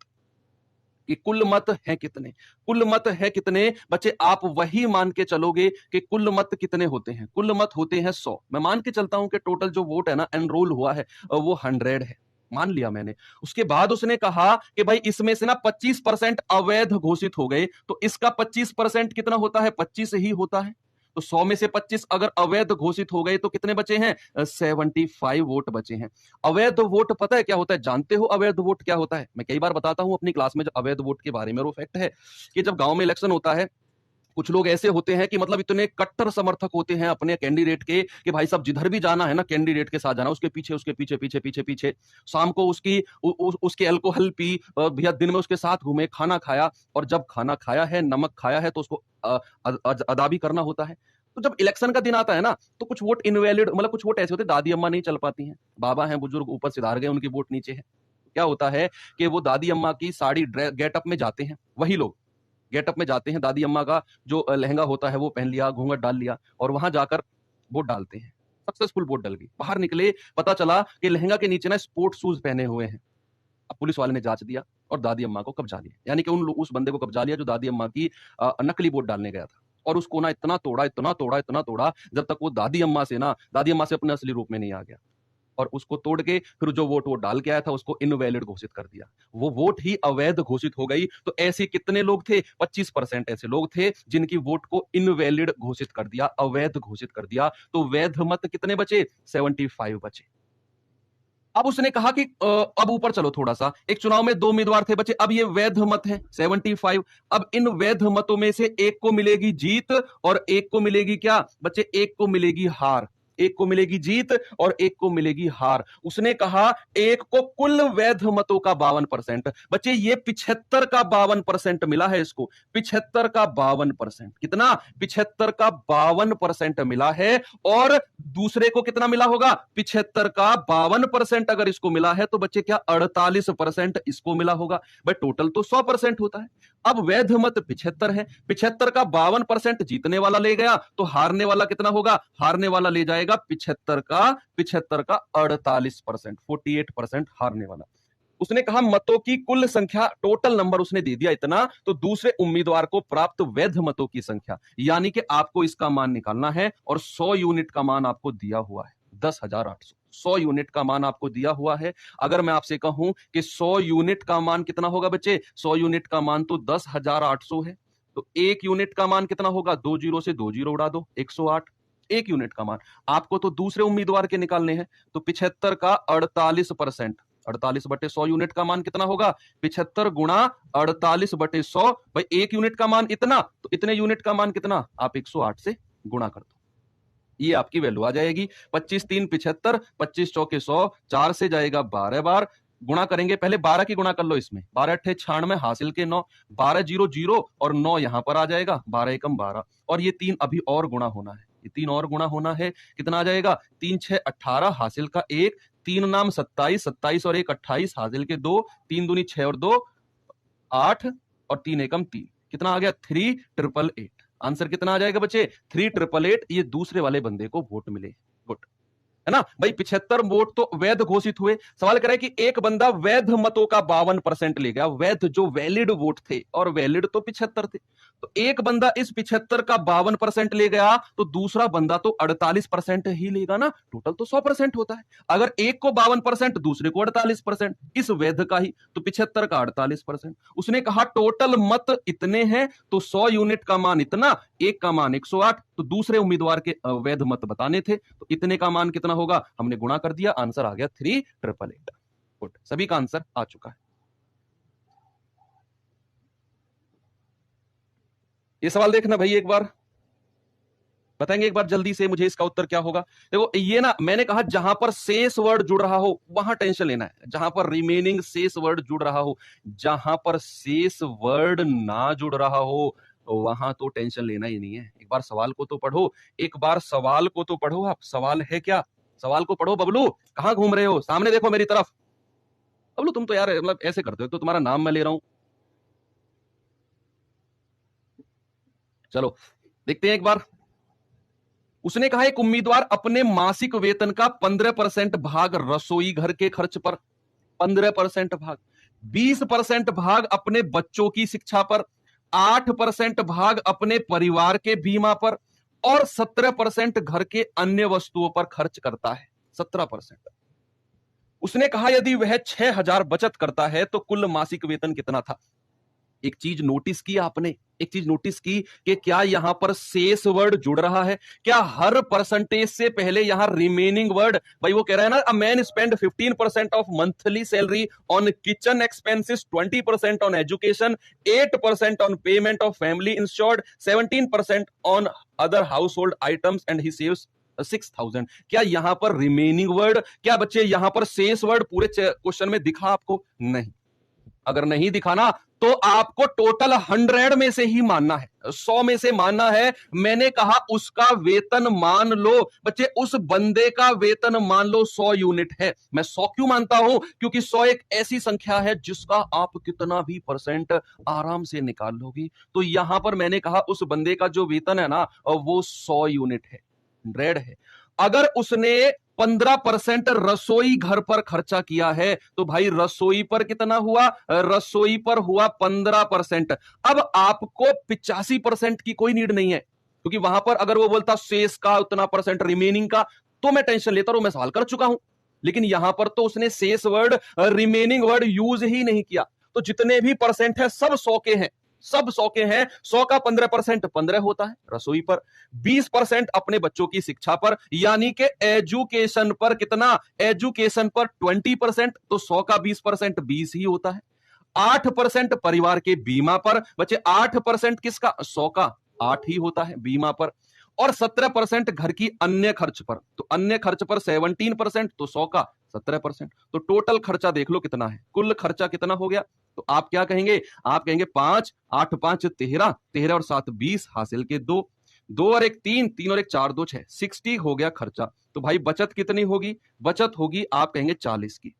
कि कुल मत है कितने। कुल मत है कितने बच्चे, आप वही मान के चलोगे कि कुल मत कितने होते हैं। कुल मत होते हैं 100। मैं मान के चलता हूं कि टोटल जो वोट है ना एनरोल हुआ है वो 100 है, मान लिया मैंने। उसके बाद उसने कहा कि भाई इसमें से ना 25% अवैध घोषित हो गए, तो इसका 25% कितना होता है? 25 ही होता है। तो 100 में से 25 अगर अवैध घोषित हो गए तो कितने बचे हैं? 75 वोट बचे हैं। अवैध वोट पता है क्या होता है? जानते हो अवैध वोट क्या होता है? मैं कई बार बताता हूं अपनी क्लास में जो अवैध वोट के बारे में। वो फैक्ट है कि जब गांव में इलेक्शन होता है, कुछ लोग ऐसे होते हैं कि मतलब इतने कट्टर समर्थक होते हैं अपने कैंडिडेट के कि भाई साहब जिधर भी जाना है ना कैंडिडेट के साथ जाना, उसके पीछे उसके पीछे पीछे पीछे पीछे, शाम को उसके अल्कोहल पी, भैया दिन में उसके साथ घूमे, खाना खाया, और जब खाना खाया है, नमक खाया है, तो उसको अदा भी करना होता है। तो जब इलेक्शन का दिन आता है ना, तो कुछ वोट इनवैलिड, मतलब कुछ वोट ऐसे होते हैं, दादी अम्मा नहीं चल पाती हैं, बाबा हैं बुजुर्ग ऊपर सिधार गए, उनकी वोट नीचे है। क्या होता है कि वो दादी अम्मा की साड़ी गेटअप में जाते हैं, वही लोग गेटअप में जाते हैं, दादी अम्मा का जो लहंगा होता है वो पहन लिया, घूंघट डाल लिया, और वहां जाकर वोट डालते हैं। सक्सेसफुल वोट डल गई, बाहर निकले, पता चला कि लहंगा के नीचे ना स्पोर्ट शूज पहने हुए हैं। अब पुलिस वाले ने जांच दिया और दादी अम्मा को कब्जा लिया, यानी कि उस बंदे को कब्जा लिया जो दादी अम्मा की नकली वोट डालने गया था। और उसको ना इतना तोड़ा इतना तोड़ा इतना तोड़ा, जब तक वो दादी अम्मा से अपने असली रूप में नहीं आ गया। और उसको तोड़ के फिर जो वोट वो डाल के आया था उसको इनवैलिड घोषित कर दिया, वो वोट ही अवैध घोषित हो गई। तो ऐसे कितने लोग थे? 25% ऐसे लोग थे जिनकी वोट को इनवैलिड घोषित कर दिया, अवैध घोषित कर दिया। तो वैध मत कितने बचे? 75 बचे। अब उसने कहा कि अब ऊपर चलो थोड़ा सा, एक चुनाव में 2 उम्मीदवार थे बच्चे, अब ये वैध मत है 75। अब इन वैध मतों में से एक को मिलेगी जीत और एक को मिलेगी क्या बच्चे? एक को मिलेगी हार। एक को मिलेगी जीत और एक को मिलेगी हार। उसने कहा एक को कुल वैध मतों का 52%। बच्चे ये 75 का 52% मिला है इसको, 75 का 52%। कितना? 75 का 52% मिला है। और दूसरे को कितना मिला होगा? 75 का 52% अगर इसको मिला है तो बच्चे क्या 48% इसको मिला होगा। भाई टोटल तो 100% होता है। अब वैध मत 75 है, 75 का 52% जीतने वाला ले गया तो हारने वाला कितना होगा? हारने वाला ले जाएगा 75 का 48%, 48% हारने वाला। उसने कहा मतों की कुल संख्या, टोटल नंबर उसने दे दिया इतना, तो दूसरे उम्मीदवार को प्राप्त वैध मतों की संख्या, यानी कि आपको इसका मान निकालना है। और 100 यूनिट का मान आपको दिया हुआ है 10,800। 100 यूनिट का मान आपको दिया हुआ है। अगर मैं आपसे कहूं कि 100 यूनिट का मान कितना होगा बच्चे? 100 यूनिट का मान तो 10,800 है, तो 1 यूनिट का मान कितना होगा? 2 जीरो से 2 जीरो उड़ा दो, 108। 1 यूनिट का मान आपको तो दूसरे उम्मीदवार के निकालने हैं, तो 75 का 48%, 48/100 यूनिट का मान कितना होगा? 75 गुणा 48/100। भाई 1 यूनिट का मान इतना, तो इतने यूनिट का मान कितना? आप 108 से गुणा कर दो, ये आपकी वैल्यू आ जाएगी। 25 3 75, 25 चौके 100, 4 से जाएगा 12 बार। गुणा करेंगे, पहले 12 की गुणा कर लो इसमें, 12 अट्ठे 96 हासिल के 9, 12 0 0 और 9 यहां पर आ जाएगा, 12 एकम 12। और ये 3 अभी और गुणा होना है, ये 3 और गुणा होना है। कितना आ जाएगा? 3 6 18 हासिल का 1, 3 नाम 27, 27 और 1 28 हासिल के 2, 3 दूनी 6 और 2 8 और 3 एकम 3। कितना आ गया? 3888। आंसर कितना आ जाएगा बच्चे? 3888। ये दूसरे वाले बंदे को वोट मिले। गुड है ना भाई। 75 वोट तो वैध घोषित हुए। सवाल करे कि एक बंदा वैध मतों का 52% ले गया, वैध जो वैलिड वोट थे, और वैलिड तो 75 थे, तो एक बंदा इस 75 का 52% ले गया तो दूसरा बंदा तो 48% ही लेगा ना। टोटल तो 100% होता है। अगर एक को 52%, दूसरे को 48%, इस वैध का ही, तो 75 का 48%। उसने कहा टोटल मत इतने हैं, तो 100 यूनिट का मान इतना, एक का मान 108, तो दूसरे उम्मीदवार के वैध मत बताने थे, तो इतने का मान कितना होगा? हमने गुणा कर दिया, आंसर आ गया 3888। गुड, सभी का आंसर आ चुका है। ये सवाल देखना भाई, एक बार बताएंगे एक बार जल्दी से मुझे इसका उत्तर क्या होगा। देखो ये ना, मैंने कहा जहां पर शेष वर्ड जुड़ रहा हो वहां टेंशन लेना है, जहां पर रिमेनिंग शेष वर्ड जुड़ रहा हो। जहां पर शेष वर्ड ना जुड़ रहा हो वहां तो टेंशन लेना ही नहीं है। एक बार सवाल को तो पढ़ो, एक बार सवाल को तो पढ़ो। आप सवाल है क्या? सवाल को पढ़ो। बबलू कहां घूम रहे हो? सामने देखो मेरी तरफ। बबलू तुम तो यार मतलब ऐसे करते हो, तो तुम्हारा नाम मैं ले रहा हूं। चलो देखते हैं एक बार। उसने कहा एक उम्मीदवार अपने मासिक वेतन का 15% भाग रसोई घर के खर्च पर, 15% भाग, 20% भाग अपने बच्चों की शिक्षा पर, 8% भाग अपने परिवार के बीमा पर और 17% घर के अन्य वस्तुओं पर खर्च करता है। 17%। उसने कहा यदि वह 6,000 बचत करता है तो कुल मासिक वेतन कितना था? एक चीज नोटिस की आपने, एक चीज नोटिस की कि क्या यहां पर शेष वर्ड जुड़ रहा है? क्या हर परसेंटेज से पहले यहां रिमेनिंग वर्ड, भाई वो कह रहा है ना, a man spend 15% of monthly salary on kitchen expenses, 20% on education, 8% on payment of family insured, 17% on other house hold items and he saves 6,000। क्या यहां पर रिमेनिंग वर्ड, क्या बच्चे यहां पर शेष वर्ड पूरे क्वेश्चन में दिखा आपको? नहीं। अगर नहीं दिखाना तो आपको टोटल 100 में से ही मानना है, 100 में से मानना है। मैंने कहा उसका वेतन मान लो बच्चे, उस बंदे का वेतन मान लो 100 यूनिट है। मैं 100 क्यों मानता हूं? क्योंकि 100 एक ऐसी संख्या है जिसका आप कितना भी परसेंट आराम से निकाल लोगी। तो यहां पर मैंने कहा उस बंदे का जो वेतन है ना वो 100 यूनिट है, 100 है। अगर उसने 15% रसोई घर पर खर्चा किया है तो भाई रसोई पर कितना हुआ? रसोई पर हुआ 15%। अब आपको 85% की कोई नीड नहीं है, क्योंकि वहां पर अगर वो बोलता शेष का उतना परसेंट, रिमेनिंग का, तो मैं टेंशन लेता हूं, मैं सवाल कर चुका हूं। लेकिन यहां पर तो उसने शेष वर्ड, रिमेनिंग वर्ड यूज ही नहीं किया। तो जितने भी परसेंट है सब 100 के हैं, सब 100 के हैं। 100 का 15% 15 होता है रसोई पर, 20% अपने बच्चों की शिक्षा पर, यानी कि एजुकेशन पर कितना? एजुकेशन पर 20%, तो 100 का 20% 20 ही होता है। 8% परिवार के बीमा पर, बच्चे 8% किसका? 100 का 8 ही होता है बीमा पर। और 17% घर की अन्य खर्च पर। तो अन्य खर्च पर 17%, तो 100 का 17%। तो टोटल खर्चा देख लो कितना है, कुल खर्चा कितना हो गया। तो आप क्या कहेंगे, आप कहेंगे 5, 8 5 13, 13 और 7 20, हासिल के 2, 2 और 1 3, 3 और 1 4, 2 6, 60 हो गया खर्चा। तो भाई बचत कितनी होगी, बचत होगी आप कहेंगे 40 की।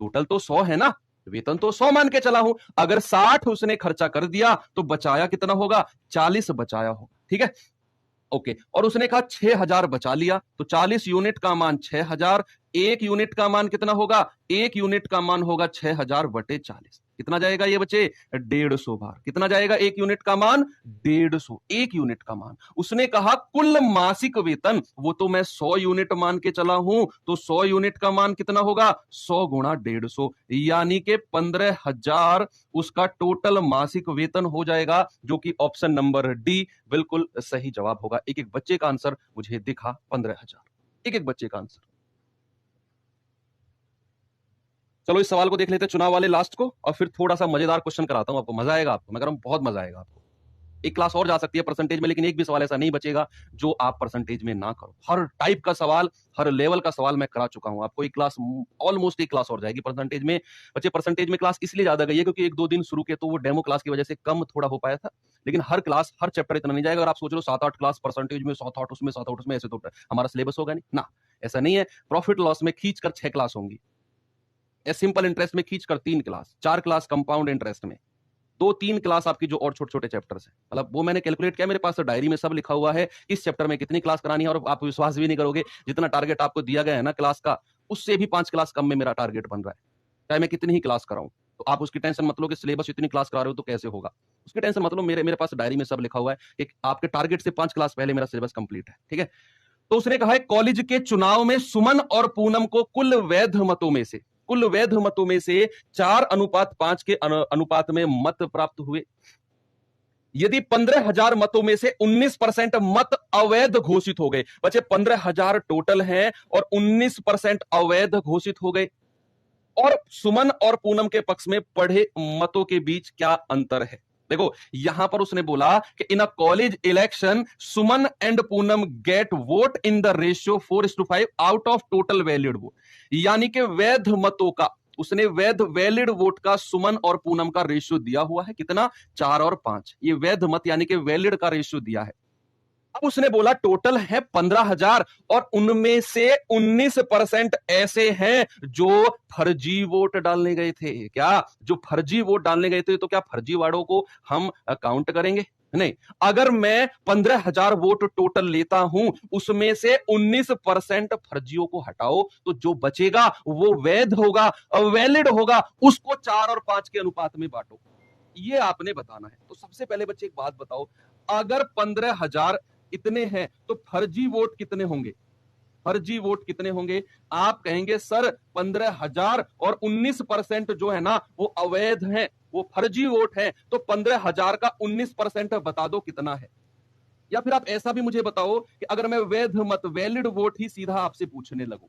टोटल तो 100 है ना, वेतन तो 100 मान के चला हूं, अगर 60 उसने खर्चा कर दिया तो बचाया कितना होगा, 40 बचाया होगा। ठीक है, ओके। और उसने कहा 6000 बचा लिया, तो 40 यूनिट का मान 6000, एक यूनिट का मान कितना होगा, एक यूनिट का मान होगा 6000 बटे 40। कितना जाएगा ये बच्चे, 150 बार। कितना जाएगा एक यूनिट का मान, 150, एक यूनिट का मान। उसने कहा कुल मासिक वेतन, वो तो मैं 100 यूनिट मान के चला हूं, तो 100 यूनिट का मान कितना होगा, 100 गुणा 150, यानी कि 15,000 उसका टोटल मासिक वेतन हो जाएगा, जो कि ऑप्शन नंबर डी बिल्कुल सही जवाब होगा। एक एक बच्चे का आंसर मुझे दिखा 15,000, एक एक बच्चे का आंसर। चलो इस सवाल को देख लेते हैं, चुनाव वाले लास्ट को, और फिर थोड़ा सा मजेदार क्वेश्चन कराता हूं आपको, मजा आएगा आपको, मैं कह रहा हूं बहुत मजा आएगा आपको। एक क्लास और जा सकती है परसेंटेज में, लेकिन एक भी सवाल ऐसा नहीं बचेगा जो आप परसेंटेज में ना करो। हर टाइप का सवाल, हर लेवल का सवाल मैं करा चुका हूं आपको। एक क्लास, ऑलमोस्ट एक क्लास और जाएगी परसेंटेज में। बच्चे परसेंटेज में क्लास इसलिए ज्यादा गई है क्योंकि 1-2 दिन शुरू किए, तो वो डेमो क्लास की वजह से कम थोड़ा हो पाया था। लेकिन हर क्लास, हर चैप्टर इतना नहीं जाएगा। अगर आप सोच लो 7-8 क्लास परसेंटेज में, 7-8 उसमें, 7-8 उसमें, ऐसे तो हमारा सिलेबस होगा नहीं ना, ऐसा नहीं है। प्रॉफिट लॉस में खींच कर 6 क्लास होंगी, सिंपल इंटरेस्ट में खींच कर 3 क्लास, 4 क्लास कंपाउंड इंटरेस्ट में, 2-3 क्लास आपकी जो और छोटे छोटे चैप्टर्स हैं। मतलब वो मैंने कैलकुलेट किया, मेरे पास डायरी में सब लिखा हुआ है इस चैप्टर में कितनी क्लास करानी है। और आप विश्वास भी नहीं करोगे, जितना टारगेट आपको दिया गया है ना क्लास का, उससे भी 5 क्लास कम में मेरा टारगेट बन रहा है, चाहे मैं कितनी ही क्लास कराऊं। तो आप उसकी टेंशन मत लो कि सिलेबस इतनी क्लास करा रहे हो तो कैसे होगा, उसकी टेंशन मत लो। मेरे पास डायरी में सब लिखा हुआ है कि आपके टारगेट से 5 क्लास पहले मेरा सिलेबस कंप्लीट है। ठीक है, तो उसने कहा है कॉलेज के चुनाव में सुमन और पूनम को कुल वैध मतों में से, कुल वैध मतों में से 4:5 के अनुपात में मत प्राप्त हुए। यदि 15,000 मतों में से 19% मत अवैध घोषित हो गए, बच्चे 15,000 टोटल हैं और 19% अवैध घोषित हो गए, और सुमन और पूनम के पक्ष में पढ़े मतों के बीच क्या अंतर है। देखो यहां पर उसने बोला कि in a college election Suman and Poonam get vote in the ratio 4:5 out of total valid vote, यानी कि वैध मतों का, उसने वैध वैलिड वोट का सुमन और पूनम का रेशियो दिया हुआ है कितना, 4 और 5। ये वैध मत यानी कि वैलिड का रेशियो दिया है। अब उसने बोला टोटल है 15,000 और उनमें से 19% ऐसे हैं जो फर्जी वोट डालने गए थे। क्या, जो फर्जी वोट डालने गए थे, तो क्या फर्जी वालों को हम काउंट करेंगे, नहीं। अगर मैं 15,000 वोट टोटल लेता हूं, उसमें से 19% फर्जियों को हटाओ, तो जो बचेगा वो वैध होगा, वैलिड होगा, उसको 4 और 5 के अनुपात में बांटो। ये आपने बताना है। तो सबसे पहले बच्चे एक बात बताओ, अगर 15,000 इतने हैं तो फर्जी वोट कितने होंगे, फर्जी वोट कितने होंगे। आप कहेंगे सर 15,000 और 19% जो है ना वो अवैध हैं, वो फर्जी वोट है, तो 15,000 का 19% बता दो कितना है। या फिर आप ऐसा भी मुझे बताओ कि अगर मैं वैध मत, वैलिड वोट ही सीधा आपसे पूछने लगूं,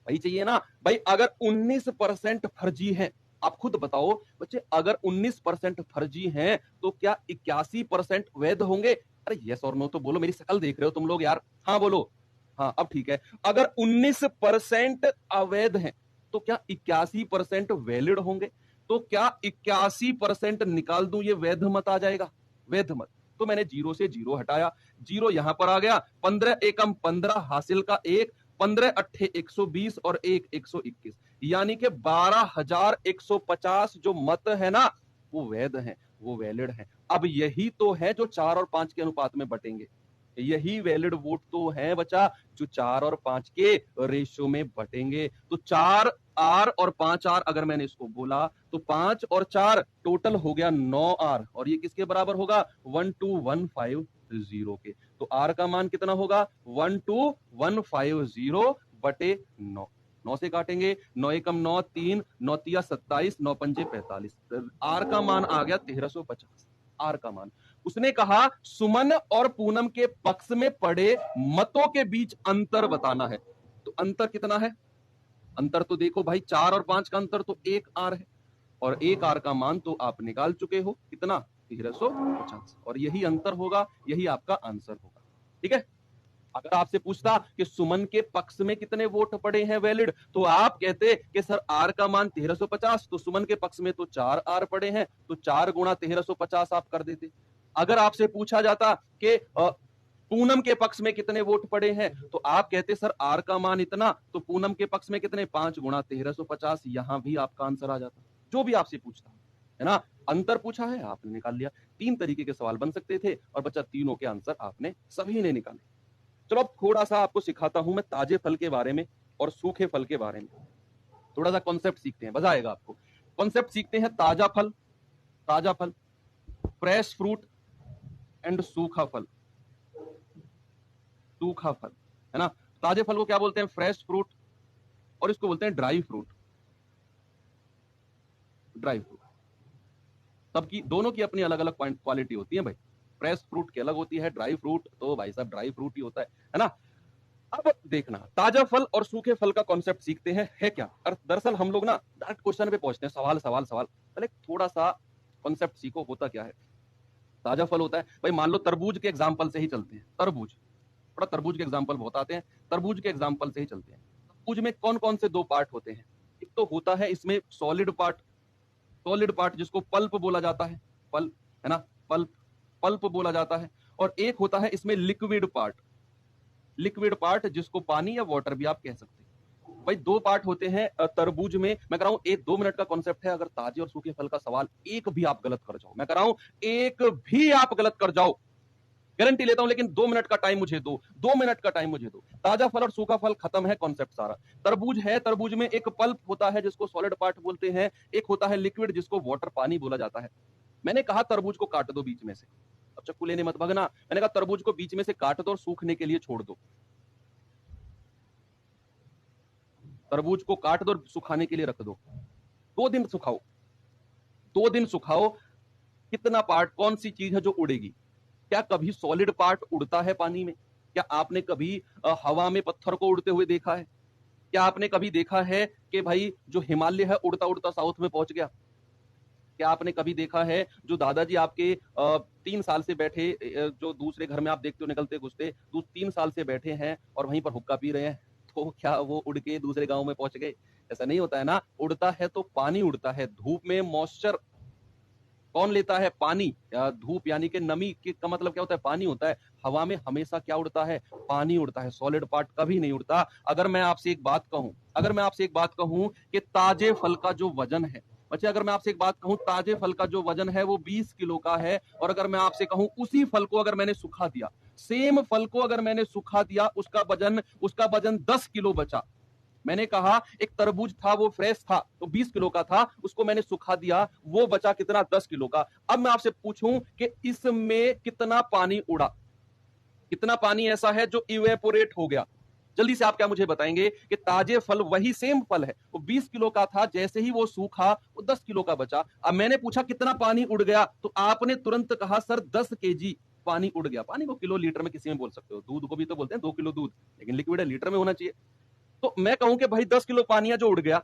वही चाहिए ना भाई। अगर 19% फर्जी है, आप खुद बताओ बच्चे, अगर 19% फर्जी हैं तो क्या 81% वैध होंगे। अरे यस और नो तो बोलो, मेरी शकल देख रहे हो तुम लोग यार, हाँ बोलो, हाँ अब ठीक है। अगर 19% अवैध हैं तो क्या 81% वैलिड होंगे, तो क्या 81% निकाल दूं, ये वैध मत आ जाएगा, वैध मत। तो मैंने 0 से 0 हटाया, 0 यहां पर आ गया, 15 एकम 15, हासिल का 1, 15 अट्ठे 120 और 1 121, यानी कि 12,150 जो मत है ना वो वैध हैं, वो वैलिड हैं। अब यही तो है जो 4 और 5 के अनुपात में बटेंगे, यही वैलिड वोट तो है बचा जो 4 और 5 के रेशियो में बटेंगे। तो 4 आर और 5 आर, अगर मैंने इसको बोला तो 5 और 4 टोटल हो गया 9 आर, और ये किसके बराबर होगा, 12,150 के। तो आर का मान कितना होगा, 12,150 बटे 9। 9 से काटेंगे, 9 एकम 9, 3, 9 तिया 27, 9 पंजे 45, आर का मान आ गया 1350, आर का मान। उसने कहा सुमन और पूनम के पक्ष में पड़े मतों के बीच अंतर बताना है। तो अंतर कितना है, अंतर तो देखो भाई 4 और 5 का अंतर तो 1 आर है, और 1 आर का मान तो आप निकाल चुके हो कितना, 1350, और यही अंतर होगा, यही आपका आंसर होगा। ठीक है, अगर आपसे पूछता कि सुमन के पक्ष में कितने वोट पड़े हैं वैलिड, तो आप कहते कि सर आर का मान 1350, तो सुमन के पक्ष में तो 4 आर पड़े हैं, तो 4 गुणा 1350 आप कर देते। अगर आपसे पूछा जाता कि पूनम के पक्ष में कितने वोट पड़े हैं, तो आप कहते सर आर का मान इतना, तो पूनम के पक्ष में कितने, 5 गुणा 1350, यहां भी आपका आंसर आ जाता। जो भी आपसे पूछता है ना, अंतर पूछा है आपने निकाल लिया। 3 तरीके के सवाल बन सकते थे और बच्चा तीनों के आंसर आपने सभी ने निकाले। चलो अब थोड़ा सा आपको सिखाता हूं मैं ताजे फल के बारे में और सूखे फल के बारे में, थोड़ा सा कॉन्सेप्ट सीखते हैं, मजा आएगा आपको। कॉन्सेप्ट सीखते हैं, ताजा फल, ताजा फल, फ्रेश फ्रूट एंड सूखा फल, सूखा फल, है ना। ताजे फल को क्या बोलते हैं, फ्रेश फ्रूट, और इसको बोलते हैं ड्राई फ्रूट, ड्राई फ्रूट। सबकी दोनों की अपनी अलग अलग क्वालिटी होती है भाई, फ्रेश फ्रूट की अलग होती है, ड्राई फ्रूट तो भाई साहब ड्राई फ्रूट ही होता है ना। अब देखना, ताजा फल और सूखे फल का कॉन्सेप्ट सीखते हैं, है क्या। दरअसल हम लोग ना डायरेक्ट क्वेश्चन पे पहुंचते हैं, सवाल सवाल सवाल, पहले थोड़ा सा कॉन्सेप्ट सीखो, होता क्या है। ताजा फल होता है भाई, मान लो तरबूज के एग्जाम्पल से ही चलते हैं, तरबूज, थोड़ा तरबूज के एग्जाम्पल बहुत आते हैं, तरबूज के एग्जाम्पल से ही चलते हैं। तरबूज में कौन कौन से 2 पार्ट होते हैं, एक तो होता है इसमें सॉलिड पार्ट, सॉलिड पार्ट जिसको पल्प बोला जाता है, पल्प, है ना, पल्प, पल्प बोला जाता है। और एक होता है इसमें लिक्विड पार्ट, लिक्विड पार्ट जिसको पानी या वाटर भी आप कह सकते हैं। भाई 2 पार्ट होते हैं तरबूज में। मैं कह रहा हूं 1-2 मिनट का कॉन्सेप्ट है, अगर ताजे और सूखे फल का सवाल एक भी आप गलत कर जाओ, मैं कह रहा हूं एक भी आप गलत कर जाओ, गारंटी लेता हूं, लेकिन 2 मिनट का टाइम मुझे दो, 2 मिनट का टाइम मुझे दो। ताजा फल और सूखा फल खत्म है कॉन्सेप्ट सारा। तरबूज है, तरबूज में एक पल्प होता है जिसको सॉलिड पार्ट बोलते हैं, एक होता है लिक्विड जिसको वाटर पानी बोला जाता है। मैंने कहा तरबूज को काट दो बीच में से, अब चक्कू लेने मत भगना, मैंने कहा तरबूज को बीच में से काट दो और सूखने के लिए छोड़ दो, तरबूज को काट दो और सुखाने के लिए रख दो, 2 दिन सुखाओ, 2 दिन सुखाओ। कितना पार्ट, कौन सी चीज है जो उड़ेगी। क्या कभी सॉलिड पार्ट उड़ता है पानी में, क्या आपने कभी हवा में पत्थर को उड़ते हुए देखा है, क्या आपने कभी देखा है कि भाई जो हिमालय है उड़ता उड़ता साउथ में पहुंच गया, क्या आपने कभी देखा है जो दादाजी आपके 3 साल से बैठे, जो दूसरे घर में आप देखते हो निकलते घुसते, 3 साल से बैठे हैं और वहीं पर हुक्का पी रहे हैं, तो क्या वो उड़ के दूसरे गांव में पहुंच गए। ऐसा नहीं होता है ना, उड़ता है तो पानी उड़ता है, धूप में मॉइस्चर कौन लेता है, पानी, धूप यानी कि नमी का मतलब क्या होता है, पानी होता है। हवा में हमेशा क्या उड़ता है, पानी उड़ता है, सॉलिड पार्ट कभी नहीं उड़ता। अगर मैं आपसे एक बात कहूं, अगर मैं आपसे एक बात कहूं कि ताजे फल का जो वजन है, बच्चे अगर मैं आपसे एक बात कहूं ताजे फल का जो वजन है वो 20 किलो का है, और अगर मैं आपसे कहूं उसी फल को अगर मैंने सुखा दिया, सेम फल को अगर मैंने सुखा दिया, उसका वजन 10 किलो बचा। मैंने कहा एक तरबूज था वो फ्रेश था तो 20 किलो का था, उसको मैंने सुखा दिया, वो बचा कितना, 10 किलो का। अब मैं आपसे पूछूं कि इसमें कितना पानी उड़ा, कितना पानी ऐसा है जो इवेपोरेट हो गया। जल्दी से आप क्या मुझे बताएंगे कि ताजे फल, वही सेम फल है, वो 20 किलो का था, जैसे ही वो सूखा वो 10 किलो का बचा। अब मैंने पूछा कितना पानी उड़ गया, तो आपने तुरंत कहा सर 10 केजी पानी उड़ गया। पानी को किलो लीटर में किसी में बोल सकते हो, दूध को भी तो बोलते हैं 2 किलो दूध, लेकिन लिक्विड है, लीटर में होना चाहिए। तो मैं कहूं कि भाई 10 किलो पानी है जो उड़ गया।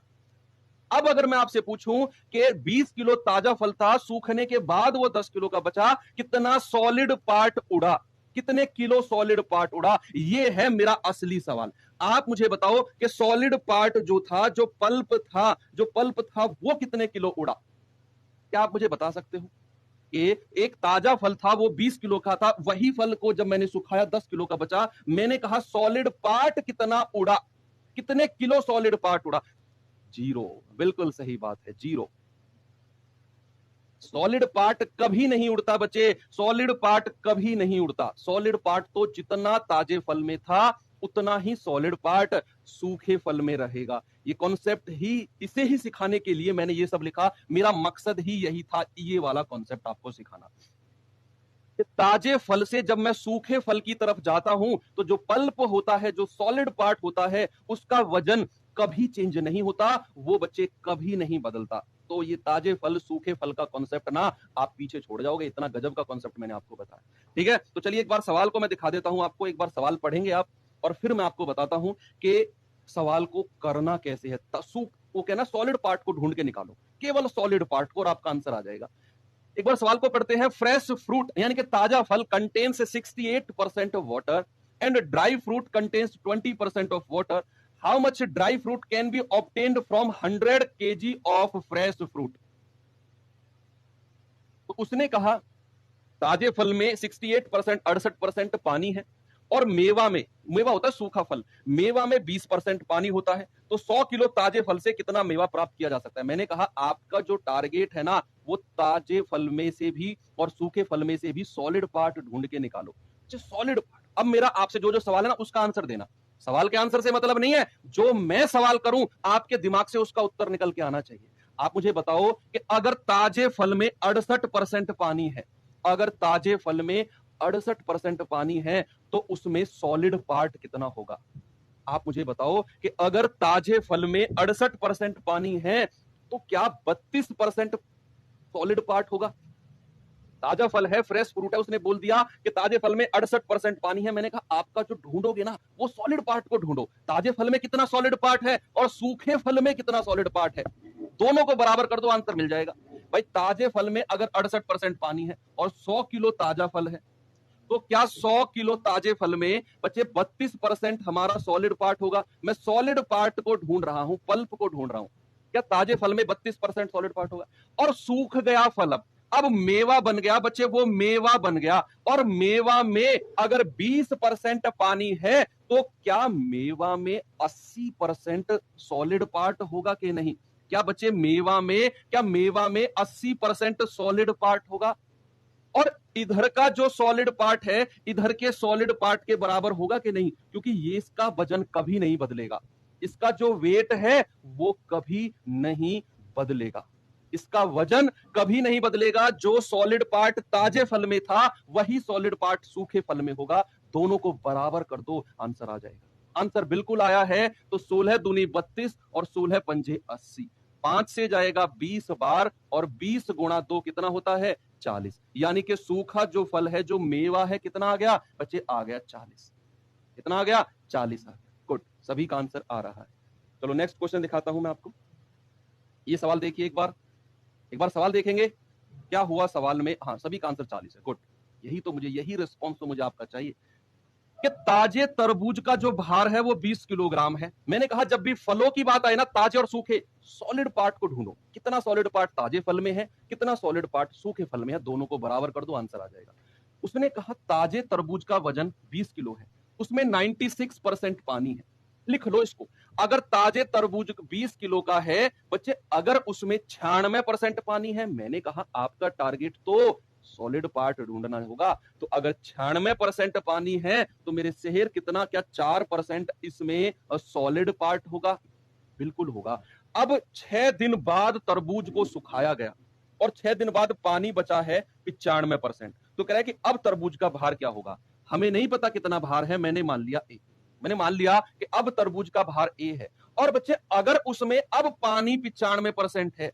अब अगर मैं आपसे पूछूं कि 20 किलो ताजा फल था, सूखने के बाद वो 10 किलो का बचा, कितना सॉलिड पार्ट उड़ा, कितने किलो सॉलिड पार्ट उड़ा, ये है मेरा असली सवाल। आप मुझे बताओ कि सॉलिड पार्ट जो था, जो पल्प था, वो कितने किलो उड़ा। क्या आप मुझे बता सकते हो कि एक ताजा फल था वो 20 किलो का था, वही फल को जब मैंने सुखाया 10 किलो का बचा, मैंने कहा सॉलिड पार्ट कितना उड़ा, कितने किलो सॉलिड पार्ट उड़ा, 0। बिल्कुल सही बात है, 0। सॉलिड पार्ट कभी नहीं उड़ता बच्चे, सॉलिड पार्ट कभी नहीं उड़ता। सॉलिड पार्ट तो जितना ताजे फल में था उतना ही सॉलिड पार्ट सूखे फल में रहेगा। ये कॉन्सेप्ट ही, इसे ही सिखाने के लिए मैंने ये सब लिखा, मेरा मकसद ही यही था, ये वाला कॉन्सेप्ट आपको सिखाना। ताजे फल से जब मैं सूखे फल की तरफ जाता हूं तो जो पल्प होता है, जो सॉलिड पार्ट होता है, उसका वजन कभी चेंज नहीं होता, वो बच्चे कभी नहीं बदलता। तो ये ताजे फल सूखे फल का कॉन्सेप्ट ना आप पीछे छोड़ जाओगे, इतना गजब का कॉन्सेप्ट मैंने आपको बताया। ठीक है, तो चलिए एक बार सवाल को मैं दिखा देता हूं आपको, एक बार सवाल पढ़ेंगे आप और फिर मैं आपको बताता हूं कि सवाल को करना कैसे है। वो कहना सॉलिड पार्ट को ढूंढ के निकालो, केवल सॉलिड पार्ट को, और आपका आंसर आ जाएगा। एक बार सवाल को पढ़ते हैं। फ्रेश फ्रूट यानी कि ताजा फल contains 68% water and dry fruit contains 20% of water, how much dry fruit can be obtained from 100 kg of fresh fruit? तो उसने कहा ताजे फल में 68% 68% पानी है, और मेवा में, मेवा होता है सूखा फल, मेवा में 20% पानी होता है, तो 100 किलो ताजे फल से कितना मेवा प्राप्त किया जा सकता है? मैंने कहा आपका जो टारगेट है ना, वो ताजे फल में से भी और सूखे फल में से भी सॉलिड पार्ट ढूंढ के निकालो, सॉलिड पार्ट। अब मेरा आपसे जो जो सवाल है ना, उसका आंसर देना। सवाल के आंसर से मतलब नहीं है, जो मैं सवाल करूं आपके दिमाग से उसका उत्तर निकल के आना चाहिए। आप मुझे बताओ कि अगर ताजे फल में 68% पानी है, अगर ताजे फल में 68% पानी है, तो उसमें सॉलिड पार्ट कितना होगा? आप मुझे बताओ कि अगर ताजे फल में 68% पानी है, तो क्या 32% सॉलिड पार्ट होगा? ताजा फल है, फ्रेश फ्रूट है, उसने बोल दिया कि ताजे फल में 68% पानी है। मैंने कहा आपका जो ढूंढोगे ना, वो सॉलिड पार्ट को ढूंढो। ताजे फल में कितना सॉलिड पार्ट है और सूखे फल में कितना सॉलिड पार्ट है, दोनों को बराबर कर दो, आंसर मिल जाएगा। भाई ताजे फल में अगर 68% पानी है और 100 किलो ताजा फल है, तो क्या 100 किलो ताजे फल में बच्चे 32% हमारा सॉलिड पार्ट होगा? मैं सॉलिड पार्ट को ढूंढ रहा हूं, पल्प को ढूंढ रहा हूं। क्या ताजे फल में 32% सॉलिड पार्ट होगा? और सूख गया फल, अब मेवा बन गया बच्चे, वो मेवा बन गया, और मेवा में अगर 20% पानी है, तो क्या मेवा में 80% सॉलिड पार्ट होगा कि नहीं? क्या बच्चे मेवा में 80% सॉलिड पार्ट होगा? और इधर का जो सॉलिड पार्ट है, इधर के सॉलिड पार्ट के बराबर होगा कि नहीं? क्योंकि ये इसका वजन कभी नहीं बदलेगा, इसका जो वेट है वो कभी नहीं बदलेगा, इसका वजन कभी नहीं बदलेगा। जो सॉलिड पार्ट ताजे फल में था, वही सॉलिड पार्ट सूखे फल में होगा। दोनों को बराबर कर दो, आंसर आ जाएगा। आंसर बिल्कुल आया है। तो 16 दूनी 32 और 16 पंजे 80, 5 से जाएगा 20 बार, और 20 गुणा 2 कितना होता है? 40। यानी कि सूखा जो फल है, जो मेवा है, कितना आ गया बच्चे? आ गया 40। कितना आ गया? 40 आ गया। गुड, सभी का आंसर आ रहा है। चलो नेक्स्ट क्वेश्चन दिखाता हूं मैं आपको। ये सवाल देखिए एक बार सवाल देखेंगे क्या हुआ सवाल में। हाँ, सभी का आंसर 40 है। गुड, यही रिस्पॉन्स तो मुझे आपका चाहिए कि ताजे तरबूज का जो भार है वो 20 किलोग्राम है। मैंने कहा जब भी फलों की बात आए ना, ताजे और सूखे, सॉलिड पार्ट को ढूंढो। कितना सॉलिड पार्ट ताजे फल में है, कितना सॉलिड पार्ट सूखे फल में है, दोनों को बराबर कर दो, आंसर आ जाएगा। उसने कहा ताजे तरबूज का वजन 20 किलो है, उसमें 96% पानी है। लिख लो इसको। अगर ताजे तरबूज 20 किलो का है बच्चे, अगर उसमें 96% पानी है, मैंने कहा आपका टारगेट तो सॉलिड पार्ट ढूंढना होगा। तो अगर 96% पानी है, तो मेरे शहर कितना, क्या 4% इसमें सॉलिड पार्ट होगा? बिल्कुल होगा। अब 6 दिन बाद तरबूज को सुखाया गया, और 6 दिन बाद पानी बचा है 95%। तो कह रहा है कि अब तरबूज का भार क्या होगा? हमें नहीं पता कितना भार है, मैंने मान लिया कि अब तरबूज का भार ए है। और बच्चे अगर उसमें अब पानी 95% है,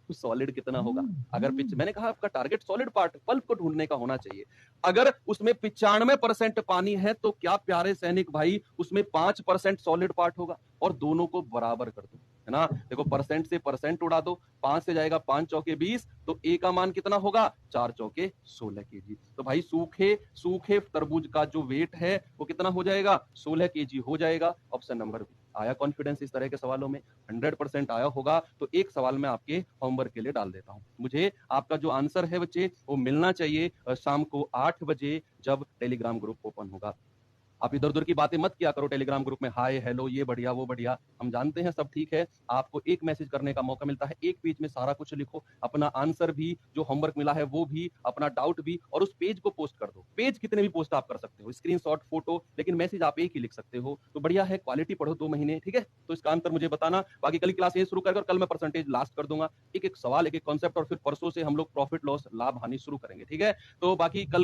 तो सॉलिड कितना होगा? अगर मैंने कहा आपका टारगेट सॉलिड पार्ट, पल्प को ढूंढने का होना चाहिए। अगर उसमें 95% पानी है, तो क्या प्यारे सैनिक भाई, उसमें 5% सॉलिड पार्ट होगा, और दोनों को बराबर कर दो, है ना। देखो परसेंट से परसेंट उड़ा दो, 5 से जाएगा 5 चौके 20, तो ए का मान कितना होगा? 4 चौके 16 केजी। तो भाई सूखे तरबूज का जो वेट है वो कितना हो जाएगा? 16 केजी हो जाएगा। Option number B. आया कॉन्फिडेंस इस तरह के सवालों में? 100% आया होगा। तो एक सवाल मैं आपके होमवर्क के लिए डाल देता हूं। मुझे आपका जो आंसर है बच्चे, वो मिलना चाहिए शाम को 8 बजे, जब टेलीग्राम ग्रुप ओपन होगा। आप इधर उधर की बातें मत किया करो टेलीग्राम ग्रुप में, हाय हेलो ये बढ़िया वो बढ़िया, हम जानते हैं सब ठीक है। आपको एक मैसेज करने का मौका मिलता है, एक पेज में सारा कुछ लिखो, अपना आंसर भी, जो होमवर्क मिला है वो भी, अपना डाउट भी, और उस पेज को पोस्ट कर दो। पेज कितने भी पोस्ट आप कर सकते हो, स्क्रीनशॉट, फोटो, लेकिन मैसेज आप एक ही लिख सकते हो। तो बढ़िया है, क्वालिटी पढ़ो 2 महीने, ठीक है। तो इसका आंसर मुझे बताना। बाकी कल क्लास ये शुरू कर, कल मैं परसेंटेज लास्ट कर दूंगा, एक एक सवाल, एक एक कॉन्सेप्ट, और फिर परसों से हम लोग प्रॉफिट लॉस, लाभ हानि शुरू करेंगे, ठीक है। तो बाकी कल